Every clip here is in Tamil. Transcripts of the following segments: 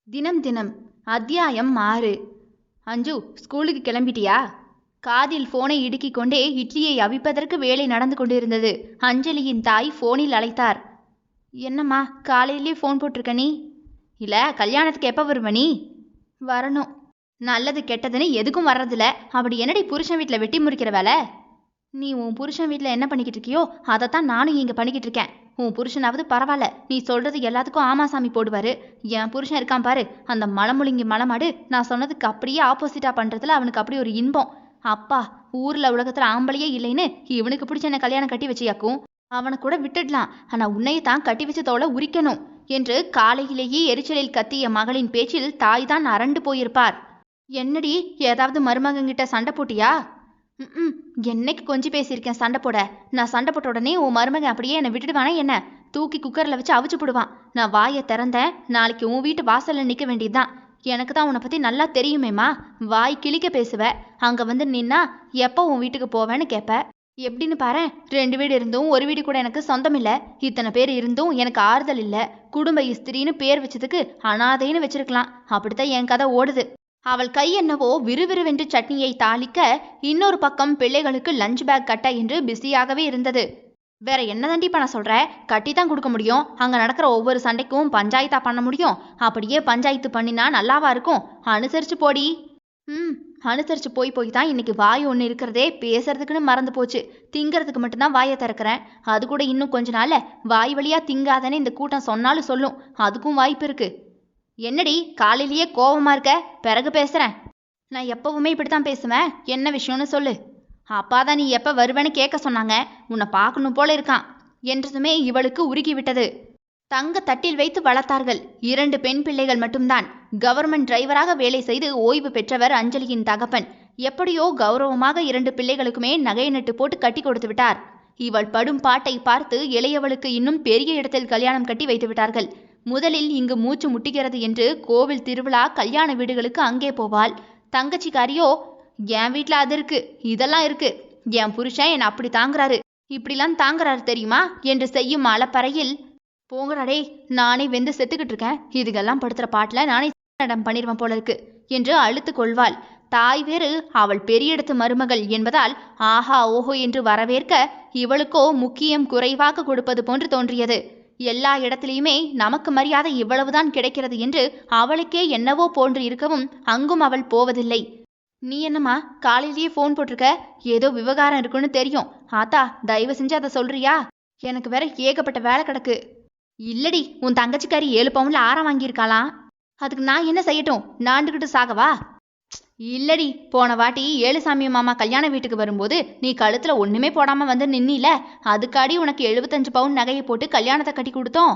தினம் தினம் அத்தியாயம் 6. அஞ்சு, ஸ்கூலுக்கு கிளம்பிட்டியா? காதில் போனை இடுக்கிக் கொண்டே இட்லியை அவிப்பதற்கு வேலை நடந்து கொண்டிருந்தது. அஞ்சலியின் தாய் போனில் அழைத்தார். என்னம்மா, காலையிலே ஃபோன் போட்டிருக்க நீ? இல்லை, கல்யாணத்துக்கு எப்போ வருவ நீ? வரணும். நல்லது கெட்டதுன்னு எதுக்கும் வர்றதில்ல. அப்படி என்னடி புருஷன் வீட்டில் வெட்டி முறிக்கிற வேலை? நீ உன் புருஷன் வீட்டில் என்ன பண்ணிக்கிட்டு இருக்கியோ அதைத்தான் நானும் இங்கே பண்ணிக்கிட்டு இருக்கேன். உன் புருஷனாவது பரவாயில்ல, நீ சொல்றது எல்லாத்துக்கும் ஆமாசாமி போடுவாரு. என் புருஷன் இருக்கான் பாரு, அந்த மலமுழுங்கி மலமாடு, நான் சொன்னதுக்கு அப்படியே ஆப்போசிட்டா பண்றதுல அவனுக்கு அப்படி ஒரு இன்பம். அப்பா, ஊர்ல உலகத்துல ஆம்பளையே இல்லைன்னு இவனுக்கு பிடிச்ச என்ன கல்யாணம் கட்டி வச்சியாக்கும். அவனை கூட விட்டுடலாம், ஆனா உன்னையை தான் கட்டி வச்சு தோலை உரிக்கணும் என்று காலையிலேயே எரிச்சலில் கத்திய மகளின் பேச்சில் தாய் தான் அரண்டு போயிருப்பார். என்னடி, ஏதாவது மருமகங்கிட்ட சண்டை போட்டியா? என்னைக்கு கொஞ்சி பேசியிருக்கேன் சண்டை போட? நான் சண்டை போட்ட உடனே உன் மருமகன் அப்படியே என்னை விட்டுடுவானே என்ன? தூக்கி குக்கரில் வச்சு அவிச்சு போடுவான். நான் வாயை திறந்தேன், நாளைக்கு உன் வீட்டு வாசலில் நிற்க வேண்டியதுதான். எனக்கு தான் உன்னை பற்றி நல்லா தெரியுமேம்மா. வாய் கிளிக்க பேசுவ, அங்கே வந்து நின்னா எப்போ உன் வீட்டுக்கு போவேன்னு கேட்ப. எப்படின்னு பாரு, 2 வீடு இருந்தும் ஒரு வீடு கூட எனக்கு சொந்தம் இல்லை. இத்தனை பேர் இருந்தும் எனக்கு ஆறுதல் இல்லை. குடும்ப இஸ்திரின்னு பேர் வச்சதுக்கு அனாதைன்னு வச்சிருக்கலாம். அப்படித்தான் என் கதை ஓடுது. அவள் கை என்னவோ விறுவிறுவென்று சட்னியை தாளிக்க, இன்னொரு பக்கம் பிள்ளைகளுக்கு லஞ்ச் பேக் கட்ட என்று பிஸியாகவே இருந்தது. வேற என்னதாண்டி பண்ண சொல்ற? கட்டி தான் கொடுக்க முடியும். அங்க நடக்கிற ஒவ்வொரு சண்டைக்கும் பஞ்சாயத்தா பண்ண முடியும்? அப்படியே பஞ்சாயத்து பண்ணினா நல்லாவா இருக்கும்? அனுசரிச்சு போடி. அனுசரிச்சு போய் தான் இன்னைக்கு வாய் ஒன்று இருக்கிறதே பேசுறதுக்குன்னு மறந்து போச்சு. திங்கிறதுக்கு மட்டும்தான் வாயை திறக்கிறேன். அது கூட இன்னும் கொஞ்ச நாள்ல வாய் வழியா திங்காதன்னு இந்த கூட்டம் சொன்னாலும் சொல்லும். அதுக்கும் வாய்ப்பு இருக்கு. என்னடி, காலையிலேயே கோவமா இருக்க? பிறகு பேசுறேன். நான் எப்பவுமே இப்படித்தான் பேசுவேன். என்ன விஷயம்னு சொல்லு. அப்பாதான் நீ எப்ப வருவேன்னு கேட்க சொன்னாங்க. உன்னை பார்க்கணும் போல இருக்கான் என்றதுமே இவளுக்கு உருகிவிட்டது. தங்க தட்டில் வைத்து வளர்த்தார்கள். 2 பெண் பிள்ளைகள் மட்டும்தான். கவர்மெண்ட் டிரைவராக வேலை செய்து ஓய்வு பெற்றவர் அஞ்சலியின் தகப்பன். எப்படியோ கௌரவமாக 2 பிள்ளைகளுக்குமே நகை நட்டு போட்டு கட்டி கொடுத்து விட்டார். இவள் படும் பாட்டை பார்த்து இளையவளுக்கு இன்னும் பெரிய இடத்தில் கல்யாணம் கட்டி வைத்து விட்டார்கள். முதலில் இங்கு மூச்சு முட்டுகிறது என்று கோவில் திருவிழா கல்யாண வீடுகளுக்கு அங்கே போவாள். தங்கச்சிக்காரியோ, என் வீட்டில் அது இருக்கு, இதெல்லாம் இருக்கு, என் புருஷன் என்னை அப்படி தாங்குறாரு, இப்படிலாம் தாங்குறாரு தெரியுமா என்று செய்யும் அலப்பறையில், போங்கடாடே, நானே வெந்து செத்துக்கிட்டு இருக்கேன், இதுக்கெல்லாம் படுத்துற பாட்டில் நானே இடம் பண்ணிடுவேன் போல இருக்கு என்று அழுத்து கொள்வாள். தாய் வேறு, அவள் பெரிய இடத்து மருமகள் என்பதால் ஆஹா ஓஹோ என்று வரவேற்க, இவளுக்கோ முக்கியம் குறைவாக கொடுப்பது போன்று தோன்றியது. எல்லா இடத்திலையுமே நமக்கு மரியாதை இவ்வளவுதான் கிடைக்கிறது என்று அவளுக்கே என்னவோ போன்று இருக்கவும் அங்கும் அவள் போவதில்லை. நீ என்னம்மா, காலையிலேயே ஃபோன் போட்டிருக்க? ஏதோ விவகாரம் இருக்குன்னு தெரியும். ஆத்தா, தயவு செஞ்சு அதை சொல்றியா? எனக்கு வேற ஏகப்பட்ட வேலை கிடக்கு. இல்லடி, உன் தங்கச்சிக்காரி 7 பவுன்ல ஆரம் வாங்கியிருக்காளாம். அதுக்கு நான் என்ன செய்யட்டும்? நாண்டுகிட்டு சாகவா? இல்லடி, போன வாட்டி ஏழுசாமி மாமா கல்யாண வீட்டுக்கு வரும்போது நீ கழுத்துல ஒண்ணுமே போடாம வந்து நின்னில, அதுக்காடி உனக்கு 75 பவுன் நகையை போட்டு கல்யாணத்தை கட்டி கொடுத்தோம்.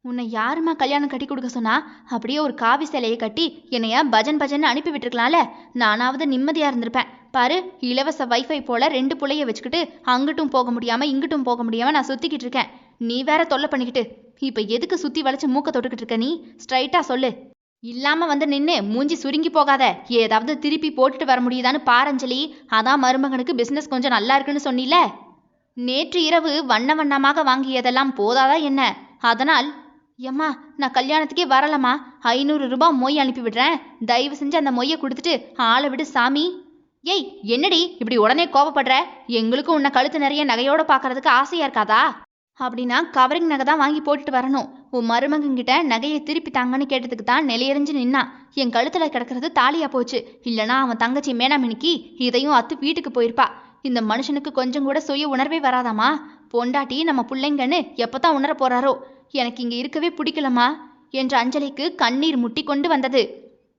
உன்னை யாருமா கல்யாணம் கட்டி கொடுக்க சொன்னா? அப்படியே ஒரு காவி சிலையை கட்டி என்னைய பஜன் பஜன் அனுப்பி விட்டுருக்கலாம்ல. நானாவது நிம்மதியா இருந்திருப்பேன். பாரு, இலவச வைஃபை போல 2 புள்ளைய வச்சுக்கிட்டு அங்கிட்டும் போக முடியாம இங்கிட்டும் போக முடியாம நான் சுத்திக்கிட்டு இருக்கேன். நீ வேற தொல்லை பண்ணிக்கிட்டு. இப்ப எதுக்கு சுத்தி வளைச்சு மூக்க தொட்டுக்கிட்டு இருக்க? நீ ஸ்ட்ரைட்டா சொல்லு. இல்லாம வந்து நின்று மூஞ்சி சுருங்கி போகாத. ஏதாவது திருப்பி போட்டுட்டு வர முடியுதான்னு பாரஞ்சலி. அதான் மருமகனுக்கு பிசினஸ் கொஞ்சம் நல்லா இருக்குன்னு சொன்னில. நேற்று இரவு வண்ண வண்ணமாக வாங்கியதெல்லாம் போதாதா என்ன? அதனால், ஏம்மா, நான் கல்யாணத்துக்கே வரலம்மா, 500 ரூபாய் மொய் அனுப்பி விடுறேன், தயவு செஞ்சு அந்த மொய்யை கொடுத்துட்டு ஆளை விடு சாமி. ஏய், என்னடி இப்படி உடனே கோபப்படுற? எங்களுக்கும் உன்னை கழுத்து நிறைய நகையோட பார்க்கறதுக்கு ஆசையா இருக்காதா? அப்படின்னா கவரிங் நகை தான் வாங்கி போட்டுட்டு வரணும். உன் மருமகங்கிட்ட நகையை திருப்பி தாங்கன்னு கேட்டதுக்கு தான் நிலையறிஞ்சு நின்னா. என் கழுத்துல கிடக்கிறது தாலியா போச்சு. இல்லைனா அவன் தங்கச்சி மேனாமினிக்கு இதையும் அத்து வீட்டுக்கு போயிருப்பா. இந்த மனுஷனுக்கு கொஞ்சம் கூட சுய உணர்வே வராதாமா? பொண்டாட்டி நம்ம பிள்ளைங்கன்னு எப்பதான் உணர போறாரோ? எனக்கு இங்க இருக்கவே பிடிக்கலம்மா என்று அஞ்சலிக்கு கண்ணீர் முட்டி கொண்டு வந்தது.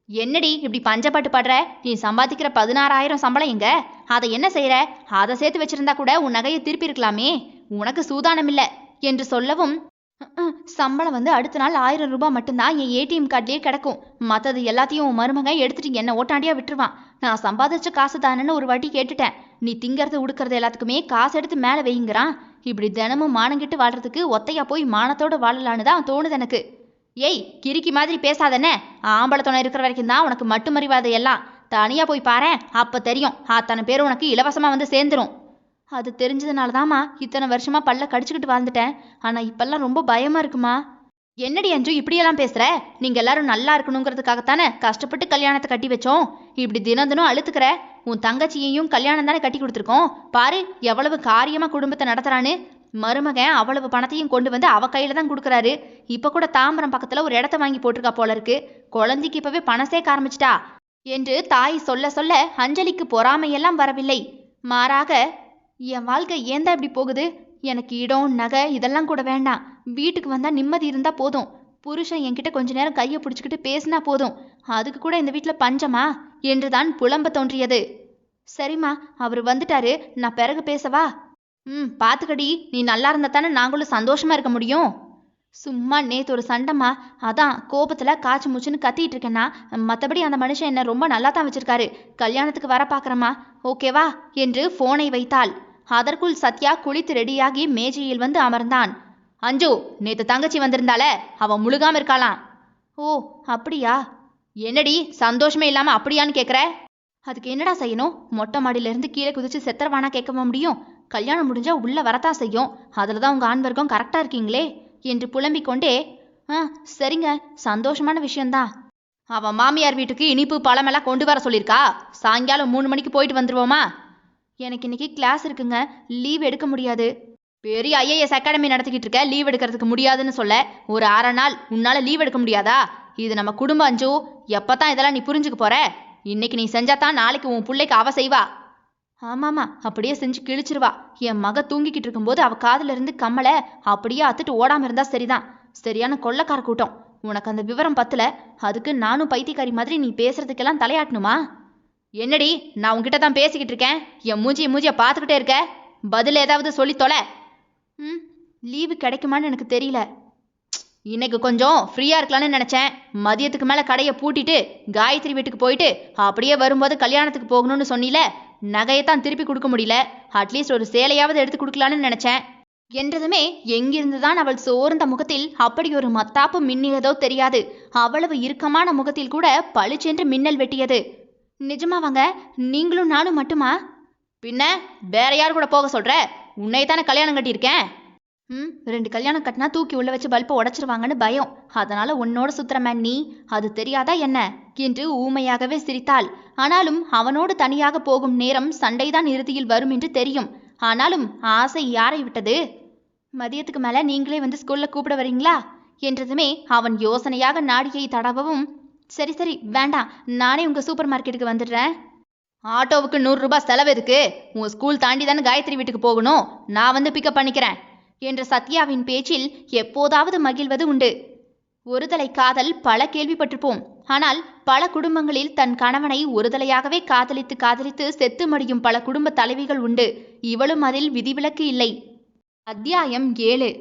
என்னடி இப்படி பஞ்சப்பாட்டு பாடுற? நீ சம்பாதிக்கிற 16,000 சம்பளம் எங்க? அதை என்ன செய்யற? அதை சேர்த்து வச்சிருந்தா கூட உன் நகையை திருப்பி இருக்கலாமே. உனக்கு சூதானம் இல்லை என்று சொல்லவும், சம்பளம் வந்து அடுத்த நாள் 1000 ரூபாய் மட்டும்தான் என் ஏடிஎம் கார்ட்லயே கிடக்கும். மற்றது எல்லாத்தையும் உன் மருமகன் எடுத்துட்டு என்ன ஓட்டாண்டியா விட்டுருவான். நான் சம்பாதிச்ச காசு தானேன்னு ஒரு வாட்டி கேட்டுட்டேன். நீ திங்கிறது உடுக்கிறது எல்லாத்துக்குமே காசு எடுத்து மேலே வைங்கிறான். இப்படி தினமும் மானங்கிட்டு வாழ்றதுக்கு ஒத்தையா போய் மானத்தோட வாழலான்னு தான் தோணுது எனக்கு. ஏய், கிறுக்கி மாதிரி பேசாதனே. ஆம்பளை துணை இருக்கிற வரைக்கும் தான் உனக்கு மட்டும் மறிவாதை எல்லாம். தனியா போய் பாரு, அப்ப தெரியும். அத்தனை பேர் உனக்கு இலவசமா வந்து சேர்ந்துரும். அது தெரிஞ்சதுனால தாம்மா இத்தனை வருஷமா பல்ல கடிச்சுக்கிட்டு வாழ்ந்துட்டேன். ஆனா இப்பெல்லாம் ரொம்ப பயமா இருக்குமா. என்னடி அஞ்சு இப்படியெல்லாம் பேசுற? நீங்க எல்லாரும் நல்லா இருக்கணுங்கிறதுக்காகத்தானே கஷ்டப்பட்டு கல்யாணத்தை கட்டி வச்சோம். இப்படி தினம் தினம் அழுத்துக்கிற. உன் தங்கச்சியையும் கல்யாணம் தானே கட்டி கொடுத்துருக்கோம். பாரு எவ்வளவு காரியமா குடும்பத்தை நடத்துறான்னு. மருமகன் அவ்வளவு பணத்தையும் கொண்டு வந்து அவ கையில தான் கொடுக்குறாரு. இப்ப கூட தாம்பரம் பக்கத்துல ஒரு இடத்த வாங்கி போட்டிருக்கா போல இருக்கு. குழந்தைக்கு இப்பவே பணம் சேர்க்க ஆரம்பிச்சிட்டா என்று தாய் சொல்ல சொல்ல அஞ்சலிக்கு பொறாமையெல்லாம் வரவில்லை. மாறாக, என் வாழ்க்கை ஏந்தா இப்படி போகுது? எனக்கு இடம் நகை இதெல்லாம் கூட வேண்டாம். வீட்டுக்கு வந்தா நிம்மதி இருந்தா போதும். புருஷன் என்கிட்ட கொஞ்ச நேரம் கையை பிடிச்சிக்கிட்டு பேசினா போதும். அதுக்கு கூட இந்த வீட்டுல பஞ்சமா என்றுதான் புலம்ப தோன்றியது. சரிம்மா, அவர் வந்துட்டாரு, நான் பிறகு பேசவா? பாத்துக்கடி, நீ நல்லா இருந்தா தானே நாங்களும் சந்தோஷமா இருக்க முடியும். சும்மா நேத்து ஒரு சண்டைமா, அதான் கோபத்துல காய்ச்சி மூச்சுன்னு கத்திட்டு இருக்கேன்னா. மற்றபடி அந்த மனுஷன் என்ன ரொம்ப நல்லா தான் வச்சிருக்காரு. கல்யாணத்துக்கு வர பாக்குறமா, ஓகேவா என்று போனை வைத்தாள். அதற்குள் சத்யா குளித்து ரெடியாகி மேஜையில் வந்து அமர்ந்தான். அஞ்சு, நேத்து தங்கச்சி வந்திருந்தால, அவன் முழுகாம இருக்காளாம். ஓ அப்படியா? என்னடி சந்தோஷமே இல்லாம அப்படியான்னு கேக்குற? அதுக்கு என்னடா செய்யணும்? மொட்டை மாடியில இருந்து கீழே குதிச்சு செத்துறவானா கேட்க முடியும்? கல்யாணம் முடிஞ்சா உள்ள வரத்தான் செய்யும். அதுலதான் உங்க ஆண் வர்க்கம் கரெக்டா இருக்கீங்களே என்று புலம்பிக் கொண்டே, சரிங்க, சந்தோஷமான விஷயம்தான். அவன் மாமியார் வீட்டுக்கு இனிப்பு பழமெல்லாம் கொண்டு வர சொல்லியிருக்கா. சாயங்காலம் 3 மணிக்கு போயிட்டு வந்துருவோமா? எனக்கு இன்னைக்கு கிளாஸ் இருக்குங்க, லீவ் எடுக்க முடியாது. பெரிய ஐஏஎஸ் அகாடமி நடத்திக்கிட்டு இருக்க, லீவ் எடுக்கிறதுக்கு முடியாதுன்னு சொல்ல ஒரு 1/2 நாள் உன்னால லீவ் எடுக்க முடியாதா? இது நம்ம குடும்பம் அஞ்சு. எப்பதான் இதெல்லாம் நீ புரிஞ்சுக்க போற? இன்னைக்கு நீ செஞ்சாதான் நாளைக்கு உன் பிள்ளைக்கு அவ செய்வா. ஆமாமா, அப்படியே செஞ்சு கிழிச்சிருவா. என் மக தூங்கிக்கிட்டு இருக்கும்போது அவ காதுல இருந்து கம்மலை அப்படியே அத்துட்டு ஓடாம இருந்தா சரிதான். சரியான கொள்ளக்கார கூட்டம். உனக்கு அந்த விவரம் பத்தல. அதுக்கு நானும் பைத்தியக்காரி மாதிரி நீ பேசுறதுக்கெல்லாம் தலையாட்டணுமா? என்னடி, நான் உன்கிட்ட தான் பேசிக்கிட்டு இருக்கேன். என் மூஞ்சிய பார்த்துக்கிட்டே இருக்க. பதில் ஏதாவது சொல்லி தொலை. லீவு கிடைக்குமான்னு எனக்கு தெரியல. இன்னைக்கு கொஞ்சம் ஃப்ரீயா இருக்கலான்னு நினைச்சேன். மதியத்துக்கு மேல கடையை பூட்டிட்டு காயத்ரி வீட்டுக்கு போயிட்டு அப்படியே வரும்போது கல்யாணத்துக்கு போகணும்னு சொன்னில. நகையைத்தான் திருப்பி கொடுக்க முடியல. அட்லீஸ்ட் ஒரு சேலையாவது எடுத்து கொடுக்கலான்னு நினைச்சேன் என்றதுமே எங்கிருந்துதான் அவள் சோர்ந்த முகத்தில் அப்படி ஒரு மத்தாப்பு மின்னியதோ தெரியாது. அவ்வளவு இறுக்கமான முகத்தில் கூட பளிச்சென்று மின்னல் வெட்டியது. நிஜமாவாங்க? நீங்களும் நானும் மட்டுமா? பின்ன வேற யார் கூட போக சொல்ற? உன்னைத்தானே கல்யாணம் கட்டியிருக்கேன். 2 கல்யாணம் கட்டினா தூக்கி உள்ள வச்சு பல்பை உடைச்சிருவாங்கன்னு பயம். அதனால உன்னோட சுத்துறம நீ, அது தெரியாதா என்ன என்று ஊமையாகவே சிரித்தாள். ஆனாலும் அவனோடு தனியாக போகும் நேரம் சண்டைதான் இறுதியில் வரும் என்று தெரியும். ஆனாலும் ஆசை யாரை விட்டது? மதியத்துக்கு மேல நீங்களே வந்து ஸ்கூல்ல கூப்பிட வரீங்களா என்றதுமே அவன் யோசனையாக நாடியை தடவவும், சரி சரி வேண்டாம், நானே உங்க சூப்பர் மார்க்கெட்டுக்கு வந்துடுறேன். ஆட்டோவுக்கு 100 ரூபாய் செலவு எதுக்கு? உன் ஸ்கூல் தாண்டி தானே காயத்ரி வீட்டுக்கு போகணும். நான் வந்து பிக்கப் பண்ணிக்கிறேன் என்ற சத்யாவின் பேச்சில் எப்போதாவது மகிழ்வது உண்டு. ஒருதலை காதல் பல கேள்விப்பட்டிருப்போம். ஆனால் பல குடும்பங்களில் தன் கணவனை ஒருதலையாகவே காதலித்து காதலித்து செத்து மடியும் பல குடும்ப தலைவிகள் உண்டு. இவளும் அதில் விதிவிலக்கு இல்லை. அத்தியாயம் 7.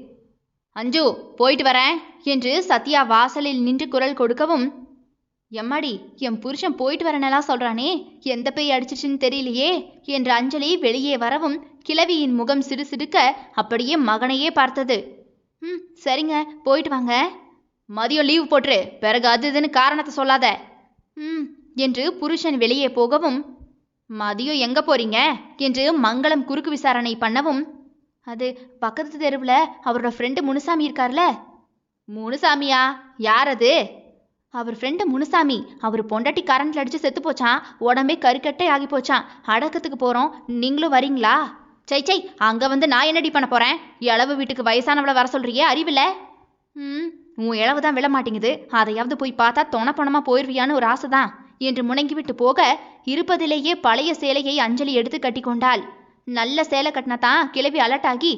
அஞ்சு, போயிட்டு வரேன் என்று சத்யா வாசலில் நின்று குரல் கொடுக்கவும், எம்மாடி, என் புருஷன் போயிட்டு வரனெல்லாம் சொல்றானே, எந்த பேய் அடிச்சிச்சுன்னு தெரியலையே என்று அஞ்சலி வெளியே வரவும் கிழவியின் முகம் சிடுசிடுக்க அப்படியே மகனையே பார்த்தது. சரிங்க, போயிட்டு வாங்க. மதியம் லீவ் போட்டுரு, பிறகு அது இதுன்னு காரணத்தை சொல்லாத என்று புருஷன் வெளியே போகவும், மதியம் எங்க போறீங்க என்று மங்களம் குறுக்கு விசாரணை பண்ணவும், அது பக்கத்து தெருவில் அவரோட ஃப்ரெண்டு முனுசாமி இருக்கார்ல. முனுசாமியா? யார் அது? அவர் ஃப்ரெண்டு முனுசாமி. அவர் பொண்டாட்டி கரண்ட்ல அடிச்சு செத்து போச்சான். உடம்பே கருக்கட்டை ஆகி போச்சான். அடக்கத்துக்கு போறோம், நீங்களும் வரீங்களா? சை அங்க வந்து நான் என்னடி பண்ண போறேன்? இளவு வீட்டுக்கு வயசானவளை வர சொல்றியே, அறிவில்ல? உன் இளவு தான் விழ மாட்டேங்குது. அதையாவது போய் பார்த்தா தொணப்பணமா போயிருவியான்னு ஒரு ஆசைதான் என்று முணங்கிவிட்டு போக, இருப்பதிலேயே பழைய சேலையை அஞ்சலி எடுத்து கட்டி கொண்டாள். நல்ல சேலை கட்டினதான் கிளவி அலர்ட் ஆகி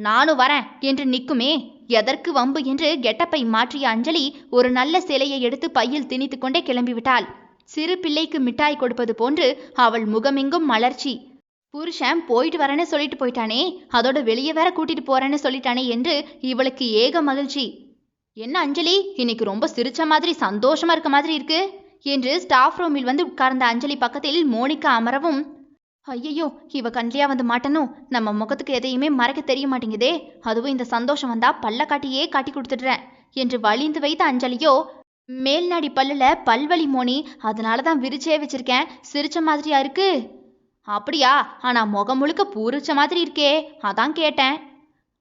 நானும் வரேன் என்று நிற்குமே. எதற்கு வம்பு என்று கெட்டப்பை மாற்றிய அஞ்சலி ஒரு நல்ல சேலையை எடுத்து பையில் திணித்து கொண்டே கிளம்பிவிட்டாள். சிறு பிள்ளைக்கு மிட்டாய் கொடுப்பது போன்று அவள் முகமெங்கும் மலர்ச்சி. புருஷன் போயிட்டு வரேன்னு சொல்லிட்டு போயிட்டானே, அதோட வெளியே வேற கூட்டிட்டு போறேன்னு சொல்லிட்டானே என்று இவளுக்கு ஏக மகிழ்ச்சி. என்ன அஞ்சலி, இன்னைக்கு ரொம்ப சிரிச்ச மாதிரி சந்தோஷமா இருக்க மாதிரி இருக்கு என்று ஸ்டாஃப் ரூமில் வந்து உட்கார்ந்த அஞ்சலி பக்கத்தில் மோனிகா அமரவும், ஐயோ, இவ கண்லியா வந்து மாட்டணும். நம்ம முகத்துக்கு எதையுமே மறைக்க தெரிய மாட்டேங்குதே. அதுவும் இந்த சந்தோஷம் வந்தா பல்ல காட்டியே காட்டி கொடுத்துடுறேன் என்று வலிந்து வைத்த அஞ்சலியோ, மேல்நாடி பல்லுல பல்வலி மோனி, அதனாலதான் விரிச்சே வச்சிருக்கேன். சிரிச்ச மாதிரியா இருக்கு? அப்படியா? ஆனா முகம் முழுக்க பூரிச்ச மாதிரி இருக்கே, அதான் கேட்டேன்.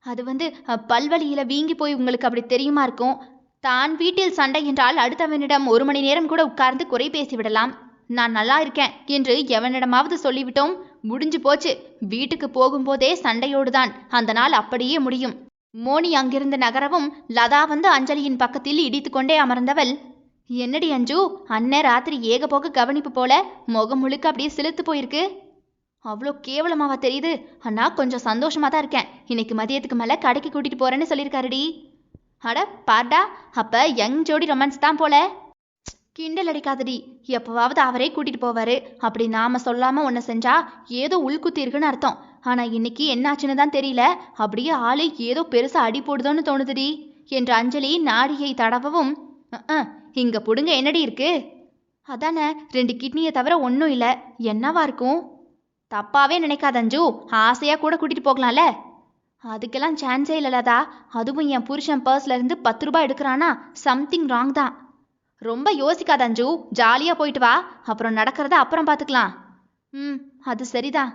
அது வந்து பல்வலியில வீங்கி போய் உங்களுக்கு அப்படி தெரியுமா இருக்கும். தான் வீட்டில் சண்டை என்றால் அடுத்தவனிடம் 1 மணி நேரம் கூட உட்கார்ந்து குறை பேசிவிடலாம். நான் நல்லா இருக்கேன் என்று எவனிடமாவது சொல்லிவிட்டோம், முடிஞ்சு போச்சு. வீட்டுக்கு போகும்போதே சண்டையோடுதான் அந்த நாள் அப்படியே முடியும். மோனி அங்கிருந்து நகரவும் லதா வந்து அஞ்சலியின் பக்கத்தில் இடித்துக்கொண்டே அமர்ந்தவள், என்னடி அஞ்சு, அண்ணன் ராத்திரி ஏக போக கவனிப்பு போல முகம் முழுக்க அப்படியே சிலுத்து போயிருக்கு. அவ்வளோ கேவலமாவா தெரியுது? அண்ணா கொஞ்சம் சந்தோஷமா தான் இருக்கேன். இன்னைக்கு மதியத்துக்கு மேலே கடைக்கு கூட்டிட்டு போறேன்னு சொல்லியிருக்காருடி. அட பாடா, அப்ப யங் ஜோடி ரொமான்ஸ் தான் போல. கிண்டல் அடிக்காதடி, எப்பவாவது அவரே கூட்டிட்டு போவாரு. அப்படி நாம சொல்லாம ஒன்று செஞ்சா ஏதோ உள்குத்தி இருக்குன்னு அர்த்தம். ஆனா இன்னைக்கு என்னாச்சுன்னு தான் தெரியல, அப்படியே ஆளு ஏதோ பெருசா அடி போடுதோன்னு தோணுதுடி என்று அஞ்சலி நாடியை தடவவும், இங்க புடுங்க என்னடி இருக்கு? அதானே 2 கிட்னியை தவிர ஒன்றும் இல்லை. என்னவா இருக்கும்? தப்பாவே நினைக்காத அஞ்சு, ஆசையா கூட கூட்டிட்டு போகலாம்ல. அதுக்கெல்லாம் சான்ஸே இல்லலதா. அதுவும் என் புருஷன் பர்ஸ்ல இருந்து 10 ரூபாய் எடுக்கிறானா, சம்திங் ராங் தான். ரொம்ப யோசிக்காத அஞ்சு, ஜாலியா போயிட்டு வா. அப்புறம் நடக்கிறத அப்புறம் பார்த்துக்கலாம். அது சரிதான்.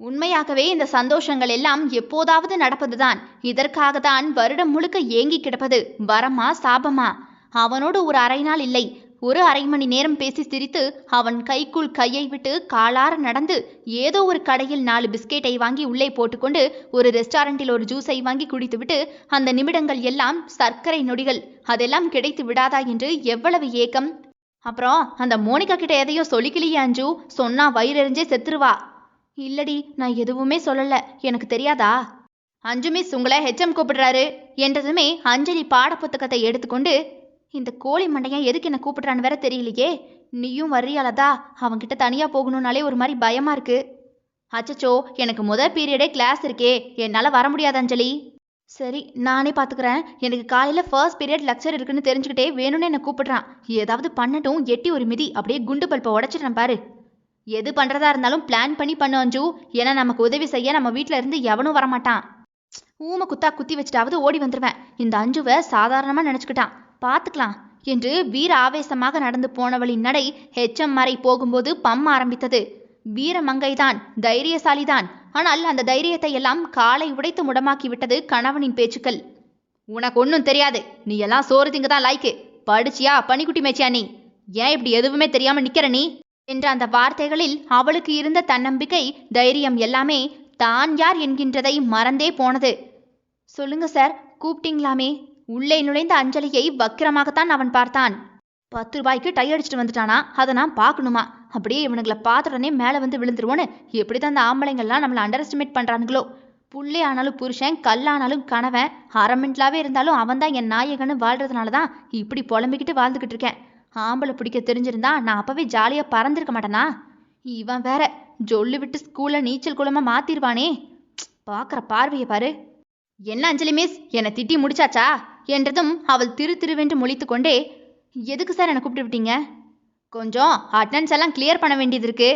உண்மையாகவே இந்த சந்தோஷங்கள் எல்லாம் எப்போதாவது நடப்பதுதான். இதற்காக தான் வருடம் முழுக்க ஏங்கி கிடப்பது. வரமா சாபமா? அவனோடு ஒரு அரை நாள் இல்லை, ஒரு அரை மணி நேரம் பேசி சிரித்து அவன் கைக்குள் கையை விட்டு காலார நடந்து ஏதோ ஒரு கடையில் 4 பிஸ்கெட்டை வாங்கி உள்ளே போட்டுக்கொண்டு ஒரு ரெஸ்டாரண்டில் ஒரு ஜூஸை வாங்கி குடித்துவிட்டு அந்த நிமிடங்கள் எல்லாம் சர்க்கரை நொடிகள். அதெல்லாம் கிடைத்து விடாதா என்று எவ்வளவு ஏக்கம். அப்புறம் அந்த மோனிகா கிட்ட எதையோ சொல்லிக்கலையே அஞ்சு, சொன்னா வயிறெறிஞ்சே செத்துருவா. இல்லடி, நான் எதுவுமே சொல்லல, எனக்கு தெரியாதா? அஞ்சு மிஸ் உங்களை ஹெச்எம் கூப்பிடுறாரு என்றதுமே அஞ்சலி பாடப்புத்தகத்தை எடுத்துக்கொண்டு, இந்த கோழி மண்டையன் எதுக்கு என்ன கூப்பிடுறான்னு வேற தெரியலையே, நீயும் வர்றியாலதா? அவன்கிட்ட தனியா போகணும்னாலே ஒரு மாதிரி பயமா இருக்கு. அச்சச்சோ, எனக்கு முதல் பீரியடே கிளாஸ் இருக்கே, என்னால வர முடியாது அஞ்சலி. சரி, நானே பாத்துக்கிறேன். எனக்கு காலையில ஃபர்ஸ்ட் பீரியட் லெக்சர் இருக்குன்னு தெரிஞ்சுக்கிட்டே வேணும்னு என்ன கூப்பிடுறான். ஏதாவது பண்ணட்டும், எட்டி ஒரு மிதி அப்படியே குண்டு பல்பை உடைச்சிடுறேன் பாரு. எது பண்றதா இருந்தாலும் பிளான் பண்ணி பண்ணு அஞ்சு. ஏன்னா நமக்கு உதவி செய்ய நம்ம வீட்டுல இருந்து எவனும் வரமாட்டான். ஊமை குத்தா குத்தி வச்சுட்டாவது ஓடி வந்துருவேன். இந்த அஞ்சுவை சாதாரணமா நினைச்சுக்கிட்டான், பார்த்துக்கலாம் என்று வீர ஆவேசமாக நடந்து போனவளின் நடை ஹெச்எம் மறை போகும்போது பம்ம ஆரம்பித்தது. வீரமங்கைதான், தைரியசாலிதான். ஆனால் அந்த தைரியத்தை எல்லாம் காலை உடைத்து முடமாக்கி விட்டது கணவனின் பேச்சுக்கள். உனக்கு ஒன்றும் தெரியாது, நீ எல்லாம் சோறு திங்க தான் லாய்க்கு. படிச்சியா பனிக்குட்டி மேய்ச்சியா நீ? ஏன் இப்படி எதுவுமே தெரியாம நிக்கிற நீ என்ற அந்த வார்த்தைகளில் அவளுக்கு இருந்த தன்னம்பிக்கை, தைரியம் எல்லாமே தான் யார் என்கின்றதை மறந்தே போனது. சொல்லுங்க சார், கூப்பிட்டீங்களாமே? உள்ளே நுழைந்த அஞ்சலியை வக்கிரமாகத்தான் அவன் பார்த்தான். 10 ரூபாய்க்கு டை அடிச்சுட்டு வந்துட்டானா, அதை நான் பார்க்கணுமா? அப்படியே இவனுங்களை பார்த்துடனே மேலே வந்து விழுந்துருவோன்னு எப்படிதான் அந்த ஆம்பளைங்கள்லாம் நம்மளை அண்டர் எஸ்டிமேட் பண்ணுறானுங்களோ. புள்ளே ஆனாலும் புருஷன், கல்லானாலும் கணவன், அரமெண்ட்லாவே இருந்தாலும் அவன் தான் என் நாயகன்னு வாழ்றதுனால தான் இப்படி புலம்பிக்கிட்டு வாழ்ந்துக்கிட்டு இருக்கேன். ஆம்பளை பிடிக்க தெரிஞ்சிருந்தா நான் அப்பவே ஜாலியா பறந்துருக்க மாட்டேனா? இவன் வேற ஜொல்லு விட்டு ஸ்கூல்ல நீச்சல் குளமா மாத்திருவானே. பாக்குற பார்வையை பாரு. என்ன அஞ்சலி மிஸ், என்னை திட்டி முடிச்சாச்சா என்றதும் அவள் திருவென்று முழித்து கொண்டே, எதுக்கு சார் என்னை கூப்பிட்டு விட்டீங்க? கொஞ்சம் அட்டனன்ஸ் எல்லாம் கிளியர் பண்ண வேண்டியது இருக்கு.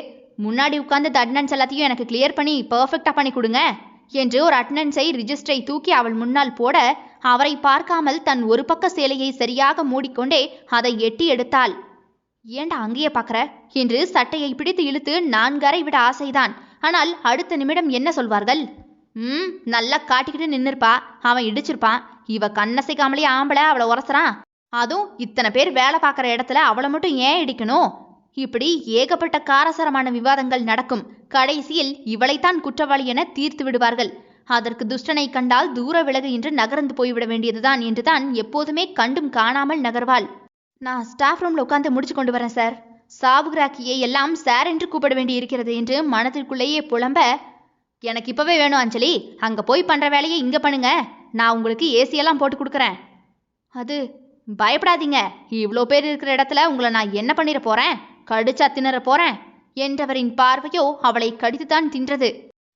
முன்னாடி உட்கார்ந்து அட்டனன்ஸ் எல்லாத்தையும் எனக்கு கிளியர் பண்ணி பர்ஃபெக்டா பண்ணி கொடுங்க என்று ஒரு அட்டனன்ஸை ரிஜிஸ்டரை தூக்கி அவள் முன்னால் போட, அவரை பார்க்காமல் தன் ஒரு பக்க சேலையை சரியாக மூடிக்கொண்டே அதை எட்டி எடுத்தாள். ஏண்டா அங்கேயே பார்க்கற என்று சட்டையை பிடித்து இழுத்து 4 அறை விட ஆசைதான். ஆனால் அடுத்த நிமிடம் என்ன சொல்வார்கள்? நல்லா காட்டிக்கிட்டு நின்னுருப்பா, அவன் இடிச்சிருப்பான். இவ கண்ணசைக்காமலே ஆம்பளை அவளை உரசுறான். அதுவும் இத்தனை பேர் வேலை பார்க்குற இடத்துல அவளை மட்டும் ஏன் இடிக்கணும்? இப்படி ஏகப்பட்ட காரசாரமான விவாதங்கள் நடக்கும். கடைசியில் இவளைத்தான் குற்றவாளி என தீர்த்து விடுவார்கள். அதற்கு துஷ்டனை கண்டால் தூர விலகு என்று நகர்ந்து போய்விட வேண்டியதுதான் என்றுதான் எப்போதுமே கண்டும் காணாமல் நகர்வாள். நான் ஸ்டாஃப் ரூம்ல உட்காந்து முடிச்சு கொண்டு வரேன் சார். சாவுகிராக்கியை எல்லாம் சார் என்று கூப்பிட வேண்டி இருக்கிறது என்று மனதிற்குள்ளேயே புலம்ப, எனக்கு இப்பவே வேணும் அஞ்சலி, அங்க போய் பண்ற வேலையை இங்க பண்ணுங்க. நான் உங்களுக்கு ஏசியெல்லாம் போட்டு கொடுக்குறேன். அது பயப்படாதீங்க, இவ்வளோ பேர் இருக்கிற இடத்துல உங்களை நான் என்ன பண்ணிட போறேன்? கடிச்சா திணற போறேன் என்றவரின் பார்வையோ அவளை கடித்துத்தான் தின்றது.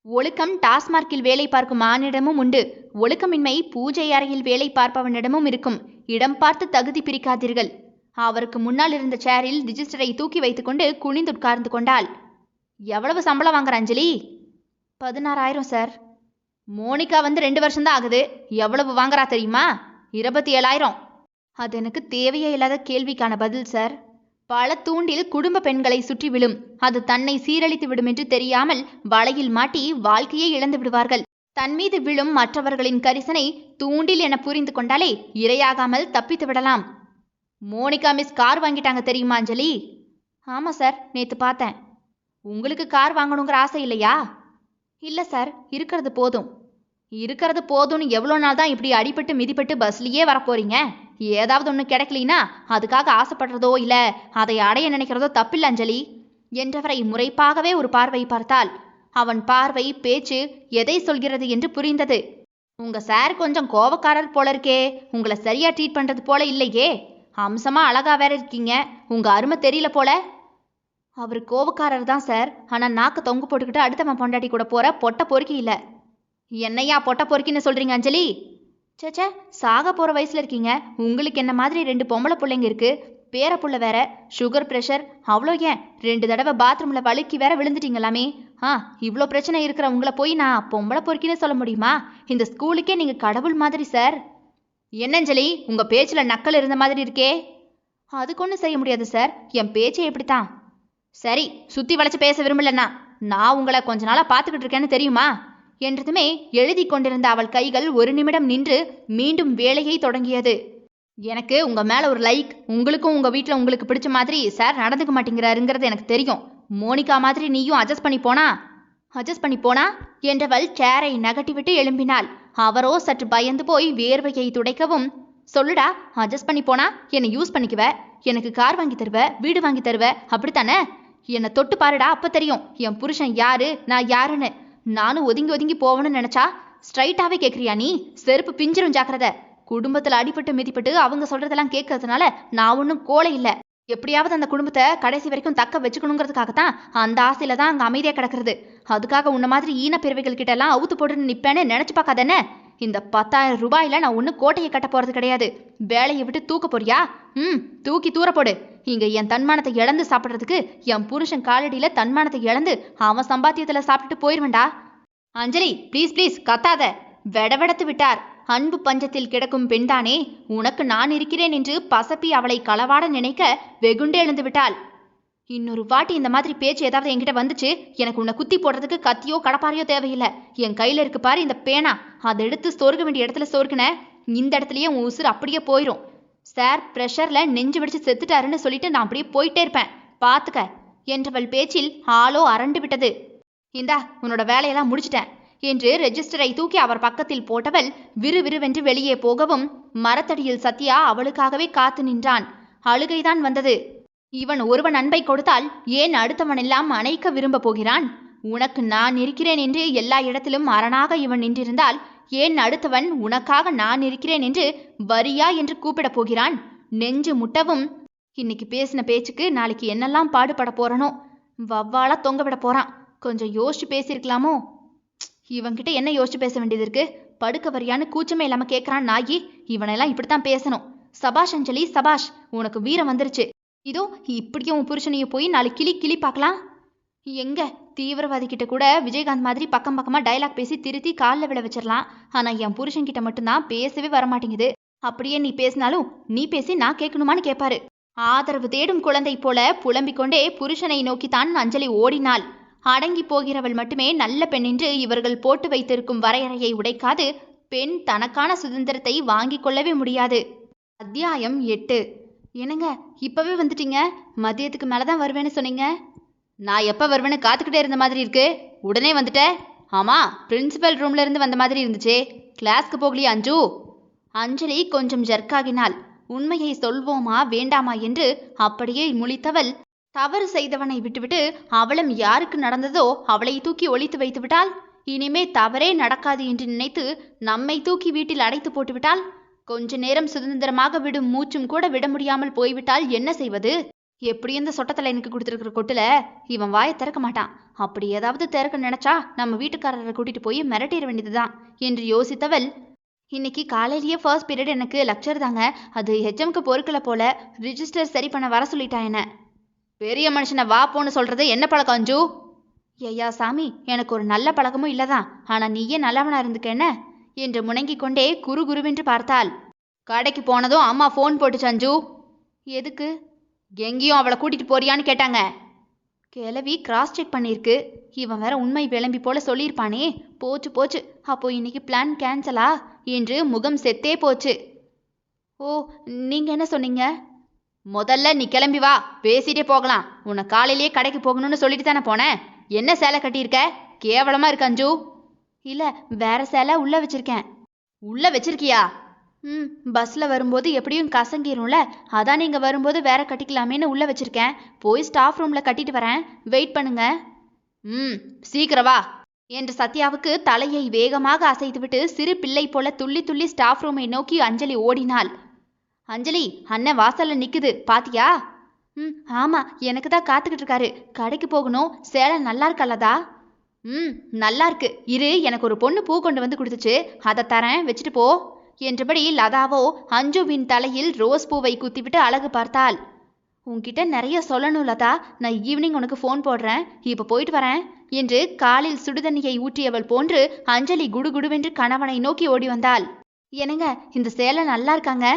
ஒழுக்கம் டாஸ்மார்க்கில் வேலை பார்க்கும் ஆணிடமும் உண்டு, ஒழுக்கமின்மை பூஜை அறையில் வேலை பார்ப்பவனிடமும் இருக்கும். இடம் பார்த்து தகுதி பிரிக்காதீர்கள். அவருக்கு முன்னால் இருந்த சேரில் ரிஜிஸ்டரை தூக்கி வைத்துக்கொண்டு குனிந்து உட்கார்ந்து கொண்டாள். எவ்வளவு சம்பளம் வாங்குற அஞ்சலி? 16,000 சார். மோனிகா வந்து 2 வருஷம்தான் ஆகுது. எவ்வளவு வாங்குறா தெரியுமா? 27,000. அது எனக்கு தேவையே இல்லாத கேள்விக்கான பதில் சார். பல தூண்டில் குடும்ப பெண்களை சுற்றி விழும். அது தன்னை சீரழித்து விடும் என்று தெரியாமல் வலையில் மாட்டி வாழ்க்கையை இழந்து விடுவார்கள். தன் மீது விழும் மற்றவர்களின் கரிசனை தூண்டில் என புரிந்து கொண்டாலே இரையாகாமல் தப்பித்து விடலாம். மோனிகா மிஸ் கார் வாங்கிட்டாங்க தெரியுமா அஞ்சலி? ஆமா சார், நேத்து பார்த்தேன். உங்களுக்கு கார் வாங்கணுங்கிற ஆசை இல்லையா? இல்ல சார், இருக்கிறது போதும். இருக்கிறது போதும்னு எவ்வளோ நாள் தான் இப்படி அடிபட்டு மிதிப்பட்டு பஸ்லயே வரப்போறீங்க? ஏதாவது ஒன்று கிடைக்கலினா அதுக்காக ஆசைப்படுறதோ இல்ல அதை அடைய நினைக்கிறதோ தப்பில்ல அஞ்சலி என்றவரை முறைப்பாகவே ஒரு பார்வை பார்த்தாள். அவன் பார்வை பேச்சு எதை சொல்கிறது என்று புரிந்தது. உங்க சார் கொஞ்சம் கோபக்காரர் போல இருக்கே, உங்களை சரியா ட்ரீட் பண்றது போல இல்லையே. அம்சமா அழகா வேற இருக்கீங்க, உங்க அருமை தெரியல போல. அவர் கோபக்காரர் தான் சார், ஆனா நாக்கு தொங்கு போட்டுக்கிட்டு அடுத்தவன் பொண்டாட்டி கூட போற பொட்ட பொறுக்கி இல்ல. என்னையா பொட்ட பொறுக்கின்னு சொல்றீங்க அஞ்சலி? சேச்சே, சாக போற வயசுல இருக்கீங்க. உங்களுக்கு என்ன மாதிரி 2 பொம்பளை பிள்ளைங்க இருக்கு, பேர புள்ள வேற, சுகர் பிரஷர், அவ்வளோ ஏன் 2 தடவை பாத்ரூம்ல வழுக்கி வேற விழுந்துட்டீங்களாமே. இவ்வளோ பிரச்சனை இருக்கிற உங்களை போய் நான் பொம்பளை பொறுக்கின்னு சொல்ல முடியுமா? இந்த ஸ்கூலுக்கே நீங்க கடவுள் மாதிரி சார். என்னஞ்சலி, உங்க பேச்சுல நக்கல் இருந்த மாதிரி இருக்கே. அதுக்கு ஒன்றும் செய்ய முடியாது சார், என் பேச்சே எப்படித்தான். சரி, சுத்தி வளைச்சு பேச விரும்பலன்னா நான் உங்களை கொஞ்ச நாளா பார்த்துக்கிட்டு இருக்கேன்னு தெரியுமா என்றதுமே எழுதி கொண்டிருந்த அவள் கைகள் ஒரு நிமிடம் நின்று மீண்டும் வேலையை தொடங்கியது. எனக்கு உங்க மேல ஒரு லைக், உங்களுக்கும் உங்க வீட்டில் உங்களுக்கு பிடிச்ச மாதிரி சார் நடந்துக்க மாட்டேங்கிறாருங்கிறது எனக்கு தெரியும். மோனிகா மாதிரி நீயும் அட்ஜஸ்ட் பண்ணி போனா என்றவள் சேரை நகட்டிவிட்டு எழும்பினாள். அவரோ சற்று பயந்து போய் வேர்வையை துடைக்கவும், சொல்லுடா, அட்ஜஸ்ட் பண்ணி போனா என்னை யூஸ் பண்ணிக்குவ, எனக்கு கார் வாங்கி தருவ, வீடு வாங்கி தருவ, அப்படித்தானே? என்னை தொட்டு பாருடா, அப்ப தெரியும் என் புருஷன் யாரு நான் யாருன்னு. நானும் ஒதுங்கி ஒதுங்கி போவேன்னு நினைச்சா ஸ்ட்ரைட்டாவே கேட்குறியா நீ? செருப்பு பிஞ்சிரும் ஜாக்கிரதை. குடும்பத்தில் அடிபட்டு மிதிப்பட்டு அவங்க சொல்றதெல்லாம் கேட்கறதுனால நான் ஒன்றும் கோலை இல்லை. எப்படியாவது அந்த குடும்பத்தை கடைசி வரைக்கும் தக்க வச்சுக்கணுங்கிறதுக்காகத்தான் அந்த ஆசையில தான் அங்கே அமைதியாக கிடக்கிறது. அதுக்காக உன்ன மாதிரி ஈன பிறவைகள் கிட்ட எல்லாம் அவுத்து போட்டுன்னு நிற்பேன்னு நினைச்சு பார்க்காதானே? இந்த 10,000 ரூபாயில நான் ஒன்றும் கோட்டையை கட்ட போறது கிடையாது. வேலையை விட்டு தூக்க போறியா? தூக்கி தூர போடு. இங்க என் தன்மானத்தை இழந்து சாப்பிட்றதுக்கு என் புருஷன் காலடியில தன்மானத்தை இழந்து அவன் சம்பாத்தியத்துல சாப்பிட்டுட்டு போயிருவேண்டா. அஞ்சலி, ப்ளீஸ் ப்ளீஸ் கத்தாத. வெடவெடத்து விட்டார். அன்பு பஞ்சத்தில் கிடக்கும் பெண்தானே, உனக்கு நான் இருக்கிறேன் என்று பசப்பி அவளை களவாட நினைக்க வெகுண்டு எழுந்து விட்டாள். இன்னொரு வாட்டி இந்த மாதிரி பேச்சு ஏதாவது என்கிட்ட வந்துச்சு, எனக்கு உன்னை குத்தி போடுறதுக்கு கத்தியோ கடப்பாரையோ தேவையில்லை. என் கையில இருக்கு பாரு இந்த பேனா, அதை எடுத்து சொருக வேண்டிய இடத்துல சொருக்குன, இந்த இடத்துலயே உன் உசுறு அப்படியே போயிடும். சார் பிரஷர்ல நெஞ்சு வெடிச்சு செத்துட்டாருன்னு சொல்லிட்டு நான் அப்படியே போயிட்டே இருப்பேன், பாத்துக்க என்றவள் பேச்சில் ஆளோ அரண்டு விட்டது. இந்தா உன்னோட வேலையெல்லாம் முடிச்சிட்டேன் என்று ரெஜிஸ்டரை தூக்கி அவர் பக்கத்தில் போட்டவள் விறுவிறுவென்று வெளியே போகவும் மரத்தடியில் சத்யா அவளுக்காகவே காத்து நின்றான். அழுகைதான் வந்தது. இவன் ஒருவன் அன்பை கொடுத்தால் ஏன் அடுத்தவன் எல்லாம் அணைக்க விரும்ப போகிறான்? உனக்கு நான் இருக்கிறேன் என்று எல்லா இடத்திலும் அரணாக இவன் நின்றிருந்தால் ஏன் அடுத்தவன் உனக்காக நான் இருக்கிறேன் என்று வரியா என்று கூப்பிடப் போகிறான்? நெஞ்சு முட்டவும், இன்னைக்கு பேசின பேச்சுக்கு நாளைக்கு என்னெல்லாம் பாடுபட போறனோ. வவ்வாலா தொங்க விட போறான். கொஞ்சம் யோசிச்சு பேசியிருக்கலாமோ? இவன்கிட்ட என்ன யோசிச்சு பேச வேண்டியது இருக்கு? படுக்க வரியான்னு கூச்சமே இல்லாம கேட்கறான் நாயி. இவனெல்லாம் இப்படித்தான் பேசணும். சபாஷ் அஞ்சலி, சபாஷ், உனக்கு வீரம் வந்துருச்சு. இதோ இப்படியும் உன் புருஷனையும் போய் நாலு கிளி பார்க்கலாம். எங்க தீவிரவாதி கிட்ட கூட விஜயகாந்த் மாதிரி பக்கம் பக்கமா டைலாக் பேசி திருத்தி காலில் விழ வச்சிடலாம். ஆனா என் புருஷன் கிட்ட மட்டும்தான் பேசவே வரமாட்டேங்குது. அப்படியே நீ பேசினாலும் நீ பேசி நான் கேட்கணுமான்னு கேட்பாரு. ஆதரவு தேடும் குழந்தை போல புலம்பிக் கொண்டே புருஷனை நோக்கித்தான் அஞ்சலி ஓடினாள். அடங்கி போகிறவள் மட்டுமே நல்ல பெண் என்று இவர்கள் போட்டு வைத்திருக்கும் வரையறையை உடைக்காது பெண் தனக்கான சுதந்திரத்தை வாங்கி கொள்ளவே முடியாது. அத்தியாயம் 8. என்னங்க இப்பவே வந்துட்டீங்க? மதியத்துக்கு மேலதான் வருவேன்னு சொன்னீங்க. நான் எப்ப வருவேன்னு காத்துக்கிட்டே இருந்த மாதிரி இருக்கு. உடனே வந்துட்ட? ஆமா, பிரின்சிபல் ரூம்ல இருந்து வந்த மாதிரி இருந்துச்சே. கிளாஸ்க்கு போகலையா அஞ்சு? அஞ்சலி கொஞ்சம் ஜர்க்காகினாள். உண்மையை சொல்வோமா வேண்டாமா என்று அப்படியே முழித்தவள் தவறு செய்தவனை விட்டுவிட்டு அவளும் யாருக்கு நடந்ததோ அவளை தூக்கி ஒளித்து வைத்து விட்டாள். இனிமே தவறே நடக்காது என்று நினைத்து நம்மை தூக்கி வீட்டில் அடைத்து போட்டுவிட்டாள். கொஞ்ச நேரம் சுதந்திரமாக விடும் மூச்சும் கூட விட முடியாமல் போய்விட்டால் என்ன செய்வது? எப்படி இந்த சொட்டத்தலை எனக்கு கொடுத்துருக்கிற கொட்டுல இவன் வாயை திறக்க மாட்டான். அப்படி ஏதாவது திறக்க நினைச்சா நம்ம வீட்டுக்காரரை கூட்டிட்டு போய் மிரட்டிட வேண்டியதுதான் என்று யோசித்தவள், இன்னைக்கு காலையிலேயே ஃபர்ஸ்ட் பீரியட் எனக்கு லெக்சர் தாங்க. அது ஹெச்எம்க்கு பொறுக்கல போல. ரிஜிஸ்டர் சரி பண்ண வர சொல்லிட்டான் என்ன. பெரிய மனுஷனை வா போன்னு சொல்றது என்ன பழக்கம் அஞ்சு? ஐயா சாமி, எனக்கு ஒரு நல்ல பழக்கமும் இல்லதான். ஆனா நீயே நல்லவனா இருந்துக்க என்ன என்று முணங்கிக் கொண்டே குறுகுருவென்று பார்த்தாள். கடைக்கு போனதும் அம்மா ஃபோன் போட்டுச்சு அஞ்சு. எதுக்கு? எங்கேயும் அவளை கூட்டிட்டு போறியான்னு கேட்டாங்க. கிளவி கிராஸ் செக் பண்ணியிருக்கு. இவன் வேற உண்மை விளம்பி போல சொல்லியிருப்பானே. போச்சு போச்சு, அப்போ இன்னைக்கு பிளான் கேன்சலா என்று முகம் செத்தே போச்சு. ஓ, நீங்க என்ன சொன்னீங்க? முதல்ல நீ கிளம்பி வா, பேசிட்டே போகலாம். உன்னை காலையிலேயே கடைக்கு போகணும்னு சொல்லிட்டு தானே போனேன். என்ன சேலை கட்டியிருக்க? கேவலமா இருக்கு அஞ்சு. இல்ல, வேற சேலை உள்ள வச்சிருக்கேன். உள்ள வச்சிருக்கியா? பஸ்ல வரும்போது எப்படியும் கசங்கிரும்ல, அதான் நீங்க வரும்போது வேற கட்டிக்கலாமேன்னு உள்ள வச்சிருக்கேன். போய் ஸ்டாஃப் ரூம்ல கட்டிட்டு வரேன், வெயிட் பண்ணுங்க. சீக்கிரம் வா என்று சத்யாவுக்கு தலையை வேகமாக அசைத்துவிட்டு சிறு பிள்ளை போல துள்ளி துள்ளி ஸ்டாஃப் ரூமை நோக்கி அஞ்சலி ஓடினாள். அஞ்சலி, அண்ணன் வாசல்ல நிக்குது பாத்தியா? ஆமா, எனக்கு தான் காத்துக்கிட்டு இருக்காரு. கடைக்கு போகணும். சேலை நல்லா இருக்கல்லதா? நல்லா இருக்கு. இரு, எனக்கு ஒரு பொண்ணு பூ கொண்டு வந்து கொடுத்துச்சு, அதை தரேன், வச்சுட்டு போ என்றபடி லதாவோ அஞ்சுவின் தலையில் ரோஸ் பூவை குத்திவிட்டு அழகு பார்த்தாள். உன்கிட்ட நிறைய சொல்லணும் லதா, நான் ஈவினிங் உனக்கு ஃபோன் போடுறேன், இப்போ போயிட்டு வரேன் என்று காலில் சுடுதண்ணியை ஊற்றியவள் போன்று அஞ்சலி குடுகுடுவென்று கணவனை நோக்கி ஓடி வந்தாள். என்னங்க, இந்த சேலை நல்லா இருக்காங்க?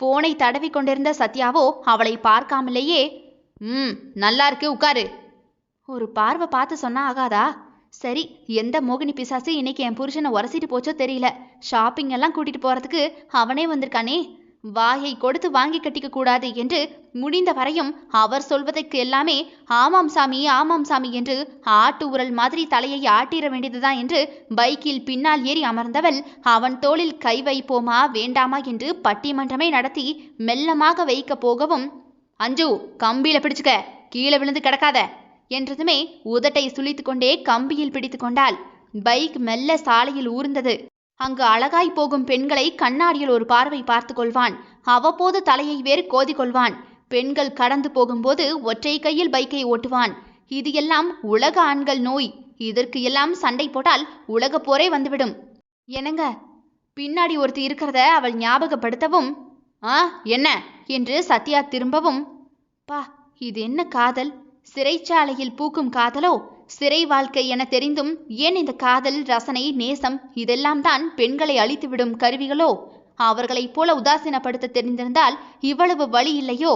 போனை தடவி கொண்டிருந்த சத்யாவோ அவளை பார்க்காமலேயே நல்லா இருக்கு, உட்காரு. ஒரு பார்வை பார்த்து சொன்னா ஆகாதா? சரி, எந்த மோகினி பிசாசு இன்னைக்கு என் புருஷனை உரசிட்டு போச்சோ தெரியல. ஷாப்பிங் எல்லாம் கூட்டிட்டு போறதுக்கு அவனே வந்திருக்கானே. வாயை கொடுத்து வாங்கி கட்டிக்க கூடாது என்று முடிந்த வரையும் அவர் சொல்வதற்கு எல்லாமே ஆமாம் சாமி ஆமாம் சாமி என்று ஆட்டு உரல் மாதிரி தலையை ஆட்டிட வேண்டியதுதான் என்று பைக்கில் பின்னால் ஏறி அமர்ந்தவள் அவன் தோளில் கை வைப்போமா வேண்டாமா என்று பட்டிமன்றமே நடத்தி மெல்லமாக வைக்க போகவும், அஞ்சு கம்பியில பிடிச்சுக்க, கீழே விழுந்து கிடக்காத என்றதுமே உதட்டை சுளித்து கொண்டே கம்பியில் பிடித்து கொண்டாள். பைக் மெல்ல சாலையில் ஊர்ந்தது. அங்கு அழகாய் போகும் பெண்களை கண்ணாடியில் ஒரு பார்வை பார்த்து கொள்வான். அவ்வப்போது தலையை வேறு கோதி கொள்வான். பெண்கள் கடந்து போகும்போது ஒற்றை கையில் பைக்கை ஓட்டுவான். இது எல்லாம் உலக ஆண்கள் நோய். இதற்கு எல்லாம் சண்டை போட்டால் உலக போரே வந்துவிடும். என்னங்க, பின்னாடி ஒருத்தி இருக்கிறத அவள் ஞாபகப்படுத்தவும், என்ன என்று சத்யா திரும்பவும், பா, இது என்ன காதல்? சிறைச்சாலையில் பூக்கும் காதலோ? சிறை வாழ்க்கை என தெரிந்தும் ஏன் இந்த காதல், ரசனை, நேசம் இதெல்லாம் தான் பெண்களை அழித்துவிடும் கருவிகளோ? அவர்களைப் போல உதாசீனப்படுத்த தெரிந்திருந்தால் இவ்வளவு வலி இல்லையோ?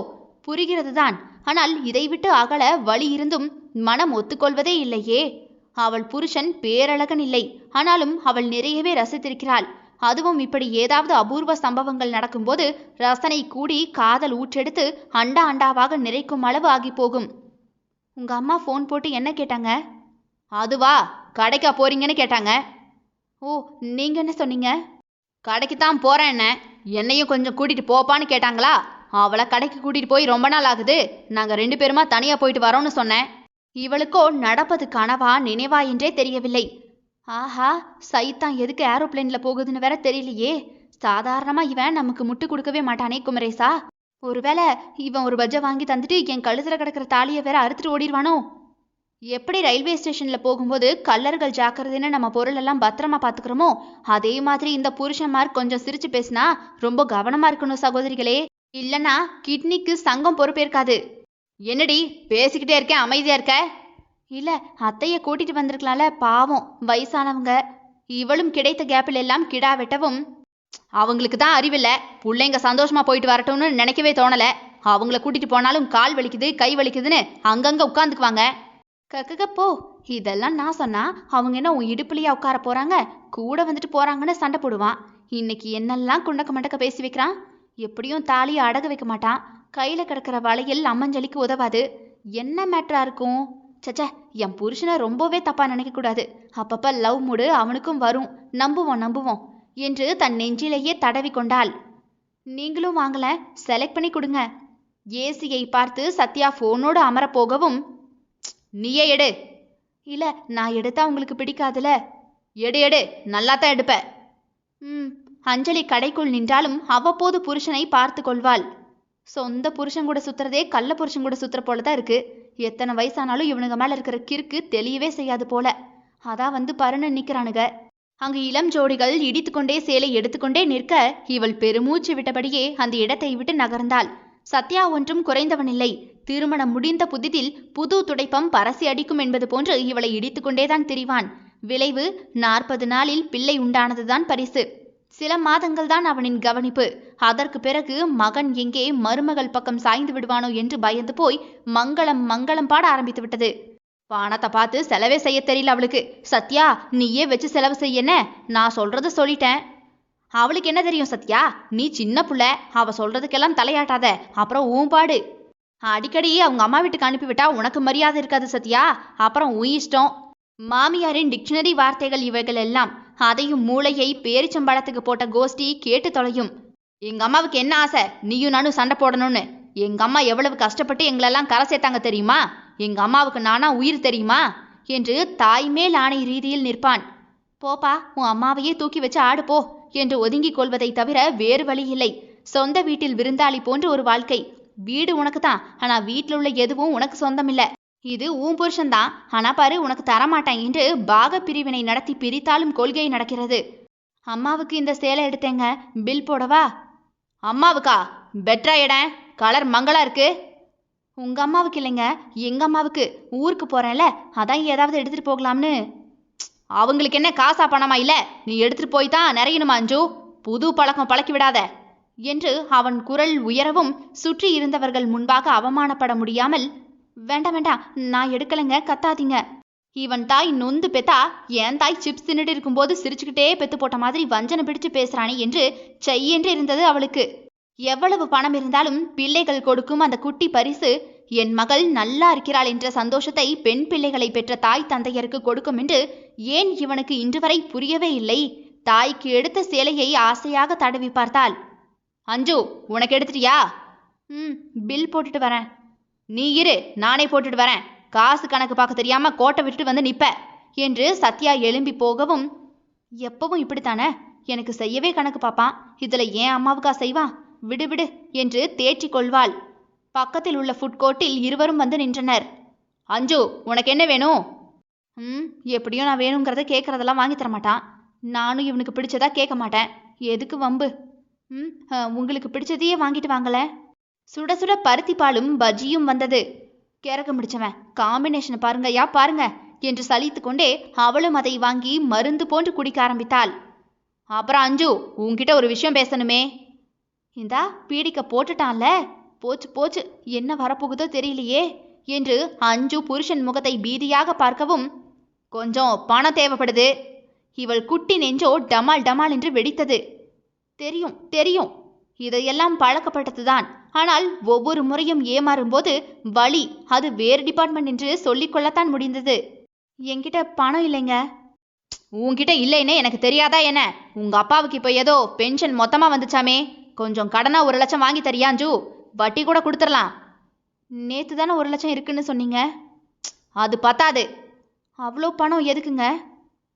புரிகிறதுதான், ஆனால் இதை விட்டு அகல வலி இருந்தும் மனம் ஒத்துக்கொள்வதே இல்லையே. அவள் புருஷன் பேரழகன் இல்லை, ஆனாலும் அவள் நிறையவே ரசித்திருக்கிறாள். அதுவும் இப்படி ஏதாவது அபூர்வ சம்பவங்கள் நடக்கும்போது ரசனை கூடி காதல் ஊற்றெடுத்து அண்டா அண்டாவாக நிறைக்கும் அளவு ஆகி போகும். உங்க அம்மா ஃபோன் போட்டு என்ன கேட்டாங்க? அதுவா, கடைக்கா போறீங்கன்னு கேட்டாங்க. ஓ, நீங்க என்ன சொன்னீங்க? கடைக்கு தான் போறேன், என்னையும் கொஞ்சம் கூட்டிட்டு போப்பான்னு கேட்டாங்களா? அவளை கடைக்கு கூட்டிட்டு போய் ரொம்ப நாள் ஆகுது, நாங்க 2 பேருமா தனியா போயிட்டு வரோம்னு சொன்னேன். இவளுக்கோ நடப்பது கனவா நினைவா என்றே தெரியவில்லை. ஆஹா, சைத்தான் எதுக்கு ஏரோப்ளேன்ல போகுதுன்னு வேற தெரியலையே. சாதாரணமா இவன் நமக்கு முட்டு கொடுக்கவே மாட்டானே குமரேசா. ஒருவேளை இவன் ஒரு பஜ்ஜை வாங்கி தந்துட்டு என் கழுத்துல கிடக்கிற தாலியை வேற அறுத்துட்டு ஓடிடுவானோ? எப்படி ரயில்வே ஸ்டேஷன்ல போகும்போது கல்லர்கள் ஜாக்கிரதைன்னு நம்ம பொருள் எல்லாம் பத்திரமா பாத்துக்கிறோமோ, அதே மாதிரி இந்த புருஷன்மார் கொஞ்சம் சிரிச்சு பேசினா ரொம்ப கவனமா இருக்கணும் சகோதரிகளே. இல்லைன்னா கிட்னிக்கு சங்கம் பொறுப்பேற்காது. என்னடி பேசிக்கிட்டே இருக்கேன், அமைதியா இருக்க? இல்ல, அத்தைய கூட்டிட்டு வந்திருக்கலாம்ல, பாவம் வயசானவங்க. இவளும் கிடைத்த கேப்பில் எல்லாம் கிடா வெட்டவும், அவங்களுக்கு தான் அறிவில்ல, பிள்ளைங்க சந்தோஷமா போயிட்டு வரட்டும்னு நினைக்கவே தோணல. அவங்கள கூட்டிட்டு போனாலும் கால் வலிக்குது கை வலிக்குதுன்னு அங்கங்க உட்காந்துக்குவாங்க. கக்கக்கப்போ, இதெல்லாம் நான் சொன்னா அவங்க என்ன உன் இடுப்புலையா உட்கார போறாங்க? கூட வந்துட்டு போறாங்கன்னு சண்டை போடுவான். இன்னைக்கு என்னெல்லாம் குண்டக்க மண்டக்க பேசி வைக்கிறான். எப்படியும் தாலியை அடகு வைக்க மாட்டான். கையில கிடக்கிற வளையல் அம்மஞ்சலிக்கு உதவாது. என்ன மேட்டரா இருக்கும்? சச்ச, என் புருஷனை ரொம்பவே தப்பா நினைக்க கூடாது. அப்பப்ப லவ் மூடு அவனுக்கும் வரும். நம்புவோம் என்று தன் நெஞ்சிலேயே தடவி கொண்டாள். நீங்களும் வாங்கல, செலக்ட் பண்ணி கொடுங்க. ஏசியை பார்த்து சத்யா போனோடு அமரப்போகவும், நீயே எடு. இல்ல, நான் எடுத்தா உங்களுக்கு பிடிக்காதுல. எடு, நல்லாத்தான் எடுப்ப. அஞ்சலி கடைக்குள் நின்றாலும் அவ்வப்போது புருஷனை பார்த்து கொள்வாள். சொந்த புருஷன் கூட சுத்துறதே கள்ள புருஷன் கூட சுத்துற போலதான் இருக்கு. எத்தனை வயசானாலும் இவனுங்க மேல இருக்கிற கிறுக்கு தெளியவே செய்யாது போல. அதான் வந்து பருன்னு நிக்கிறானுங்க. அங்கு இளம் ஜோடிகள் இடித்துக்கொண்டே சேலை எடுத்துக்கொண்டே நிற்க இவள் பெருமூச்சு விட்டபடியே அந்த இடத்தை விட்டு நகர்ந்தாள். சத்யா ஒன்றும் குறைந்தவனில்லை. திருமணம் முடிந்த புதிதில் புது துடைப்பம் பரசி அடிக்கும் என்பது போன்று இவளை இடித்துக்கொண்டேதான் திரிவான். விளைவு 40 நாளில் பிள்ளை உண்டானதுதான் பரிசு. சில மாதங்கள் தான் அவனின் கவனிப்பு. அதற்கு பிறகு மகன் எங்கே மருமகள் பக்கம் சாய்ந்து விடுவானோ என்று பயந்து போய் மங்களம் மங்களம் பாட ஆரம்பித்து விட்டது. பணத்தை பார்த்து செலவே செய்ய தெரியல அவளுக்கு. சத்யா, நீயே வச்சு செலவு செய்யன, நான் சொல்றத சொல்லிட்டேன். அவளுக்கு என்ன தெரியும் சத்யா, நீ சின்ன புள்ள, அவ சொல்றதுக்கெல்லாம் தலையாட்டாத, அப்புறம் ஊம்பாடு. அடிக்கடி அவங்க அம்மா வீட்டுக்கு அனுப்பிவிட்டா உனக்கு மரியாதை இருக்காது சத்யா, அப்புறம் உன் இஷ்டம். மாமியாரின் டிக்ஷனரி வார்த்தைகள் இவைகள் எல்லாம். அதையும் மூளையை பேரிச்சம்பழத்துக்கு போட்ட கோஷ்டி கேட்டு தொலையும். எங்க அம்மாவுக்கு என்ன ஆசை, நீயும் நானும் சண்டை போடணும்னு? எங்க அம்மா எவ்வளவு கஷ்டப்பட்டு எங்களெல்லாம் கரை சேர்த்தாங்க தெரியுமா? எங்க அம்மாவுக்கு நானா உயிர் தெரியுமா என்று தாய் மேல் ஆணை ரீதியில் நிற்பான். போப்பா, உன் அம்மாவையே தூக்கி வச்சு ஆடு போ என்று ஒதுங்கிக் கொள்வதை தவிர வேறு வழி இல்லை. சொந்த வீட்டில் விருந்தாளி போன்ற ஒரு வாழ்க்கை. வீடு உனக்கு தான், ஆனா வீட்டில் உள்ள எதுவும் உனக்கு சொந்தமில்ல. இது உன் புருஷன்தான், ஆனா பாரு உனக்கு தரமாட்டேன் என்று பாக பிரிவினை நடத்தி பிரித்தாலும் கொள்கை நடக்கிறது. அம்மாவுக்கு இந்த சேலை எடுத்தேங்க, பில் போடவா? அம்மாவுக்கா? பெட்ரா இடம், கலர் மங்களா இருக்கு. உங்க அம்மாவுக்கு இல்லைங்க, எங்க அம்மாவுக்கு. ஊருக்கு போறேன்ல, அதான் ஏதாவது எடுத்துட்டு போகலாம்னு. அவங்களுக்கு என்ன காசா பணமா இல்ல? நீ எடுத்துட்டு போய் தான் நிறையணுமா அஞ்சு? புது பழக்கம் பழக்கி விடாத என்று அவன் குரல் உயரவும் சுற்றி இருந்தவர்கள் முன்பாக அவமானப்பட முடியாமல், வேண்டாம் வேண்டாம், நான் எடுக்கலைங்க, கத்தாதீங்க. இவன் தாய் நொந்து பெத்தா, என் தாய் சிப்ஸ் தின்னுட்டு இருக்கும்போது சிரிச்சுக்கிட்டே பெத்து போட்ட மாதிரி வஞ்சனை பிடிச்சு பேசுறானே என்று செய்யென்று இருந்தது அவளுக்கு. எவ்வளவு பணம் இருந்தாலும் பிள்ளைகள் கொடுக்கும் அந்த குட்டி பரிசு என் மகள் நல்லா இருக்கிறாள் என்ற சந்தோஷத்தை பெண் பிள்ளைகளை பெற்ற தாய் தந்தையருக்கு கொடுக்கும் என்று ஏன் இவனுக்கு இன்று வரை புரியவே இல்லை. தாய்க்கு எடுத்த சேலையை ஆசையாக தடவி பார்த்தாள். அஞ்சு, உனக்கு எடுத்துட்டியா? பில் போட்டுட்டு வரேன். நீ இரு, நானே போட்டுட்டு வரேன். காசு கணக்கு பார்க்க தெரியாம கோட்டை விட்டுட்டு வந்து நிப்ப என்று சத்யா எழும்பி போகவும், எப்பவும் இப்படித்தானே, எனக்கு செய்யவே கணக்கு பார்ப்பான், இதுல ஏன் அம்மாவுக்கா செய்வான், விடு விடு என்று தேற்றிக் கொள்வாள். பக்கத்தில் உள்ள ஃபுட் கோர்ட்டில் இருவரும் வந்து நின்றனர். அஞ்சு, உனக்கு என்ன வேணும்? எப்படியும் நான் வேணுங்கிறத கேட்கறதெல்லாம் வாங்கி தரமாட்டான். நானும் இவனுக்கு பிடிச்சதா கேட்க மாட்டேன். எதுக்கு வம்பு? உங்களுக்கு பிடிச்சதையே வாங்கிட்டு வாங்கல. சுட சுட பருத்தி பாலும் பஜ்ஜியும் வந்தது. கிறக்க முடிச்சவன், காம்பினேஷனை பாருங்கய்யா பாருங்க என்று சலித்து கொண்டே அவளும் அதை வாங்கி மருந்து போன்று குடிக்க ஆரம்பித்தாள். அப்புறம் அஞ்சு, உன்கிட்ட ஒரு விஷயம் பேசணுமே. இந்தா பீடிக்க போட்டுட்டான்ல, போச்சு போச்சு, என்ன வரப்போகுதோ தெரியலையே என்று அஞ்சு புருஷன் முகத்தை பீதியாக பார்க்கவும், கொஞ்சம் பணம் தேவைப்படுது. இவள் குட்டி நெஞ்சோ டமால் டமால் என்று வெடித்தது. தெரியும் தெரியும், இதையெல்லாம் பழக்கப்பட்டதுதான். ஆனால் ஒவ்வொரு முறையும் ஏமாறும்போது வலி, அது வேறு டிபார்ட்மெண்ட் என்று சொல்லிக்கொள்ளத்தான் முடிந்தது. என்கிட்ட பணம் இல்லைங்க. உன்கிட்ட இல்லைன்னே எனக்கு தெரியாதா என்ன? உங்க அப்பாவுக்கு இப்போ ஏதோ பென்ஷன் மொத்தமா வந்துச்சாமே, கொஞ்சம் கடனா 1 லட்சம் வாங்கி தரியா அஞ்சு? வட்டி கூட கொடுத்துடலாம். நேத்து தானே 1 லட்சம் இருக்குன்னு சொன்னீங்க. அது பத்தாது. அவ்வளோ பணம் எதுக்குங்க?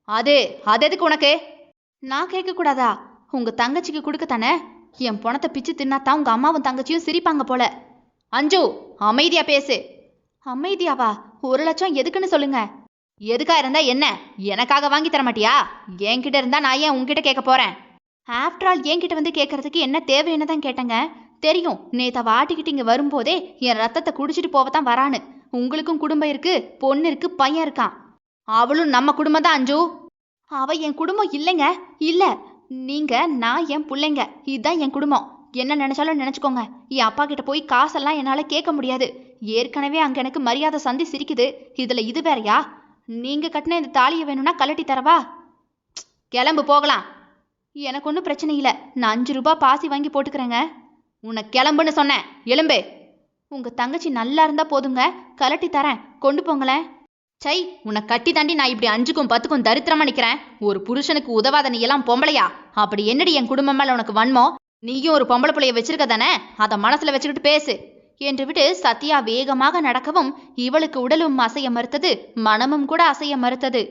அது எதுக்கு உனக்கு? நான் கேட்கக்கூடாதா? உங்க தங்கச்சிக்கு கொடுக்கத்தானே. என் பணத்தை பிச்சு தின்னாத்தான் உங்க அம்மாவும் தங்கச்சியும் சிரிப்பாங்க போல. அஞ்சு, அமைதியா பேசு. அமைதியாவா? 1 லட்சம் எதுக்குன்னு சொல்லுங்க. எதுக்கா இருந்தா என்ன? எனக்காக வாங்கி தர மாட்டியா? என்கிட்ட இருந்தா நான் ஏன் உன்கிட்ட கேட்க போறேன்? ஆஃப்டர் ஆல் என்கிட்ட வந்து கேட்கறதுக்கு என்ன தேவைன்னு தான் கேட்டேங்க. தெரியும், நேத்த வாட்டிக்கிட்டு இங்க வரும்போதே என் ரத்தத்தை குடிச்சிட்டு போவத்தான் வரான்னு. உங்களுக்கும் குடும்பம் இருக்கு, பொண்ணு இருக்கு, பையன் இருக்கான். அவளும் நம்ம குடும்பம் தான் அஞ்சு. அவ என் குடும்பம் இல்லைங்க, இல்ல. நீங்க, நான், என் பிள்ளைங்க, இதுதான் என் குடும்பம். என்ன நினைச்சாலும் நினைச்சுக்கோங்க. என் அப்பா கிட்ட போய் காசெல்லாம் என்னால கேட்க முடியாது. ஏற்கனவே அங்க எனக்கு மரியாதை சந்தி சிரிக்குது, இதுல இது வேறையா? நீங்க கட்டின இந்த தாலியை வேணும்னா கலட்டி தரவா? கிளம்பு போகலாம். எனக்கு ஒன்றும் பிரச்சனை இல்லை, நான் 5 ரூபாய் பாசி வாங்கி போட்டுக்கிறேங்க. உன்னை கிளம்புன்னு சொன்னேன், எலும்பு. உங்க தங்கச்சி நல்லா இருந்தா போதுங்க, கலட்டி தரேன், கொண்டு போங்களேன். சை, உன்னை கட்டி தாண்டி நான் இப்படி 5க்கும் 10க்கும் தரித்திரமா நிக்கிறேன். ஒரு புருஷனுக்கு உதவாத நீ எல்லாம் பொம்பளையா? அப்படி என்னடி என் குடும்பம் மேல உனக்கு வன்மோ? நீயும் ஒரு பொம்பளை பிள்ளைய வச்சிருக்க தானே, அதை மனசுல வச்சுக்கிட்டு பேசு என்று விட்டு சத்யா வேகமாக நடக்கவும் இவளுக்கு உடலும் அசைய மறுத்தது, மனமும் கூட அசைய மறுத்தது.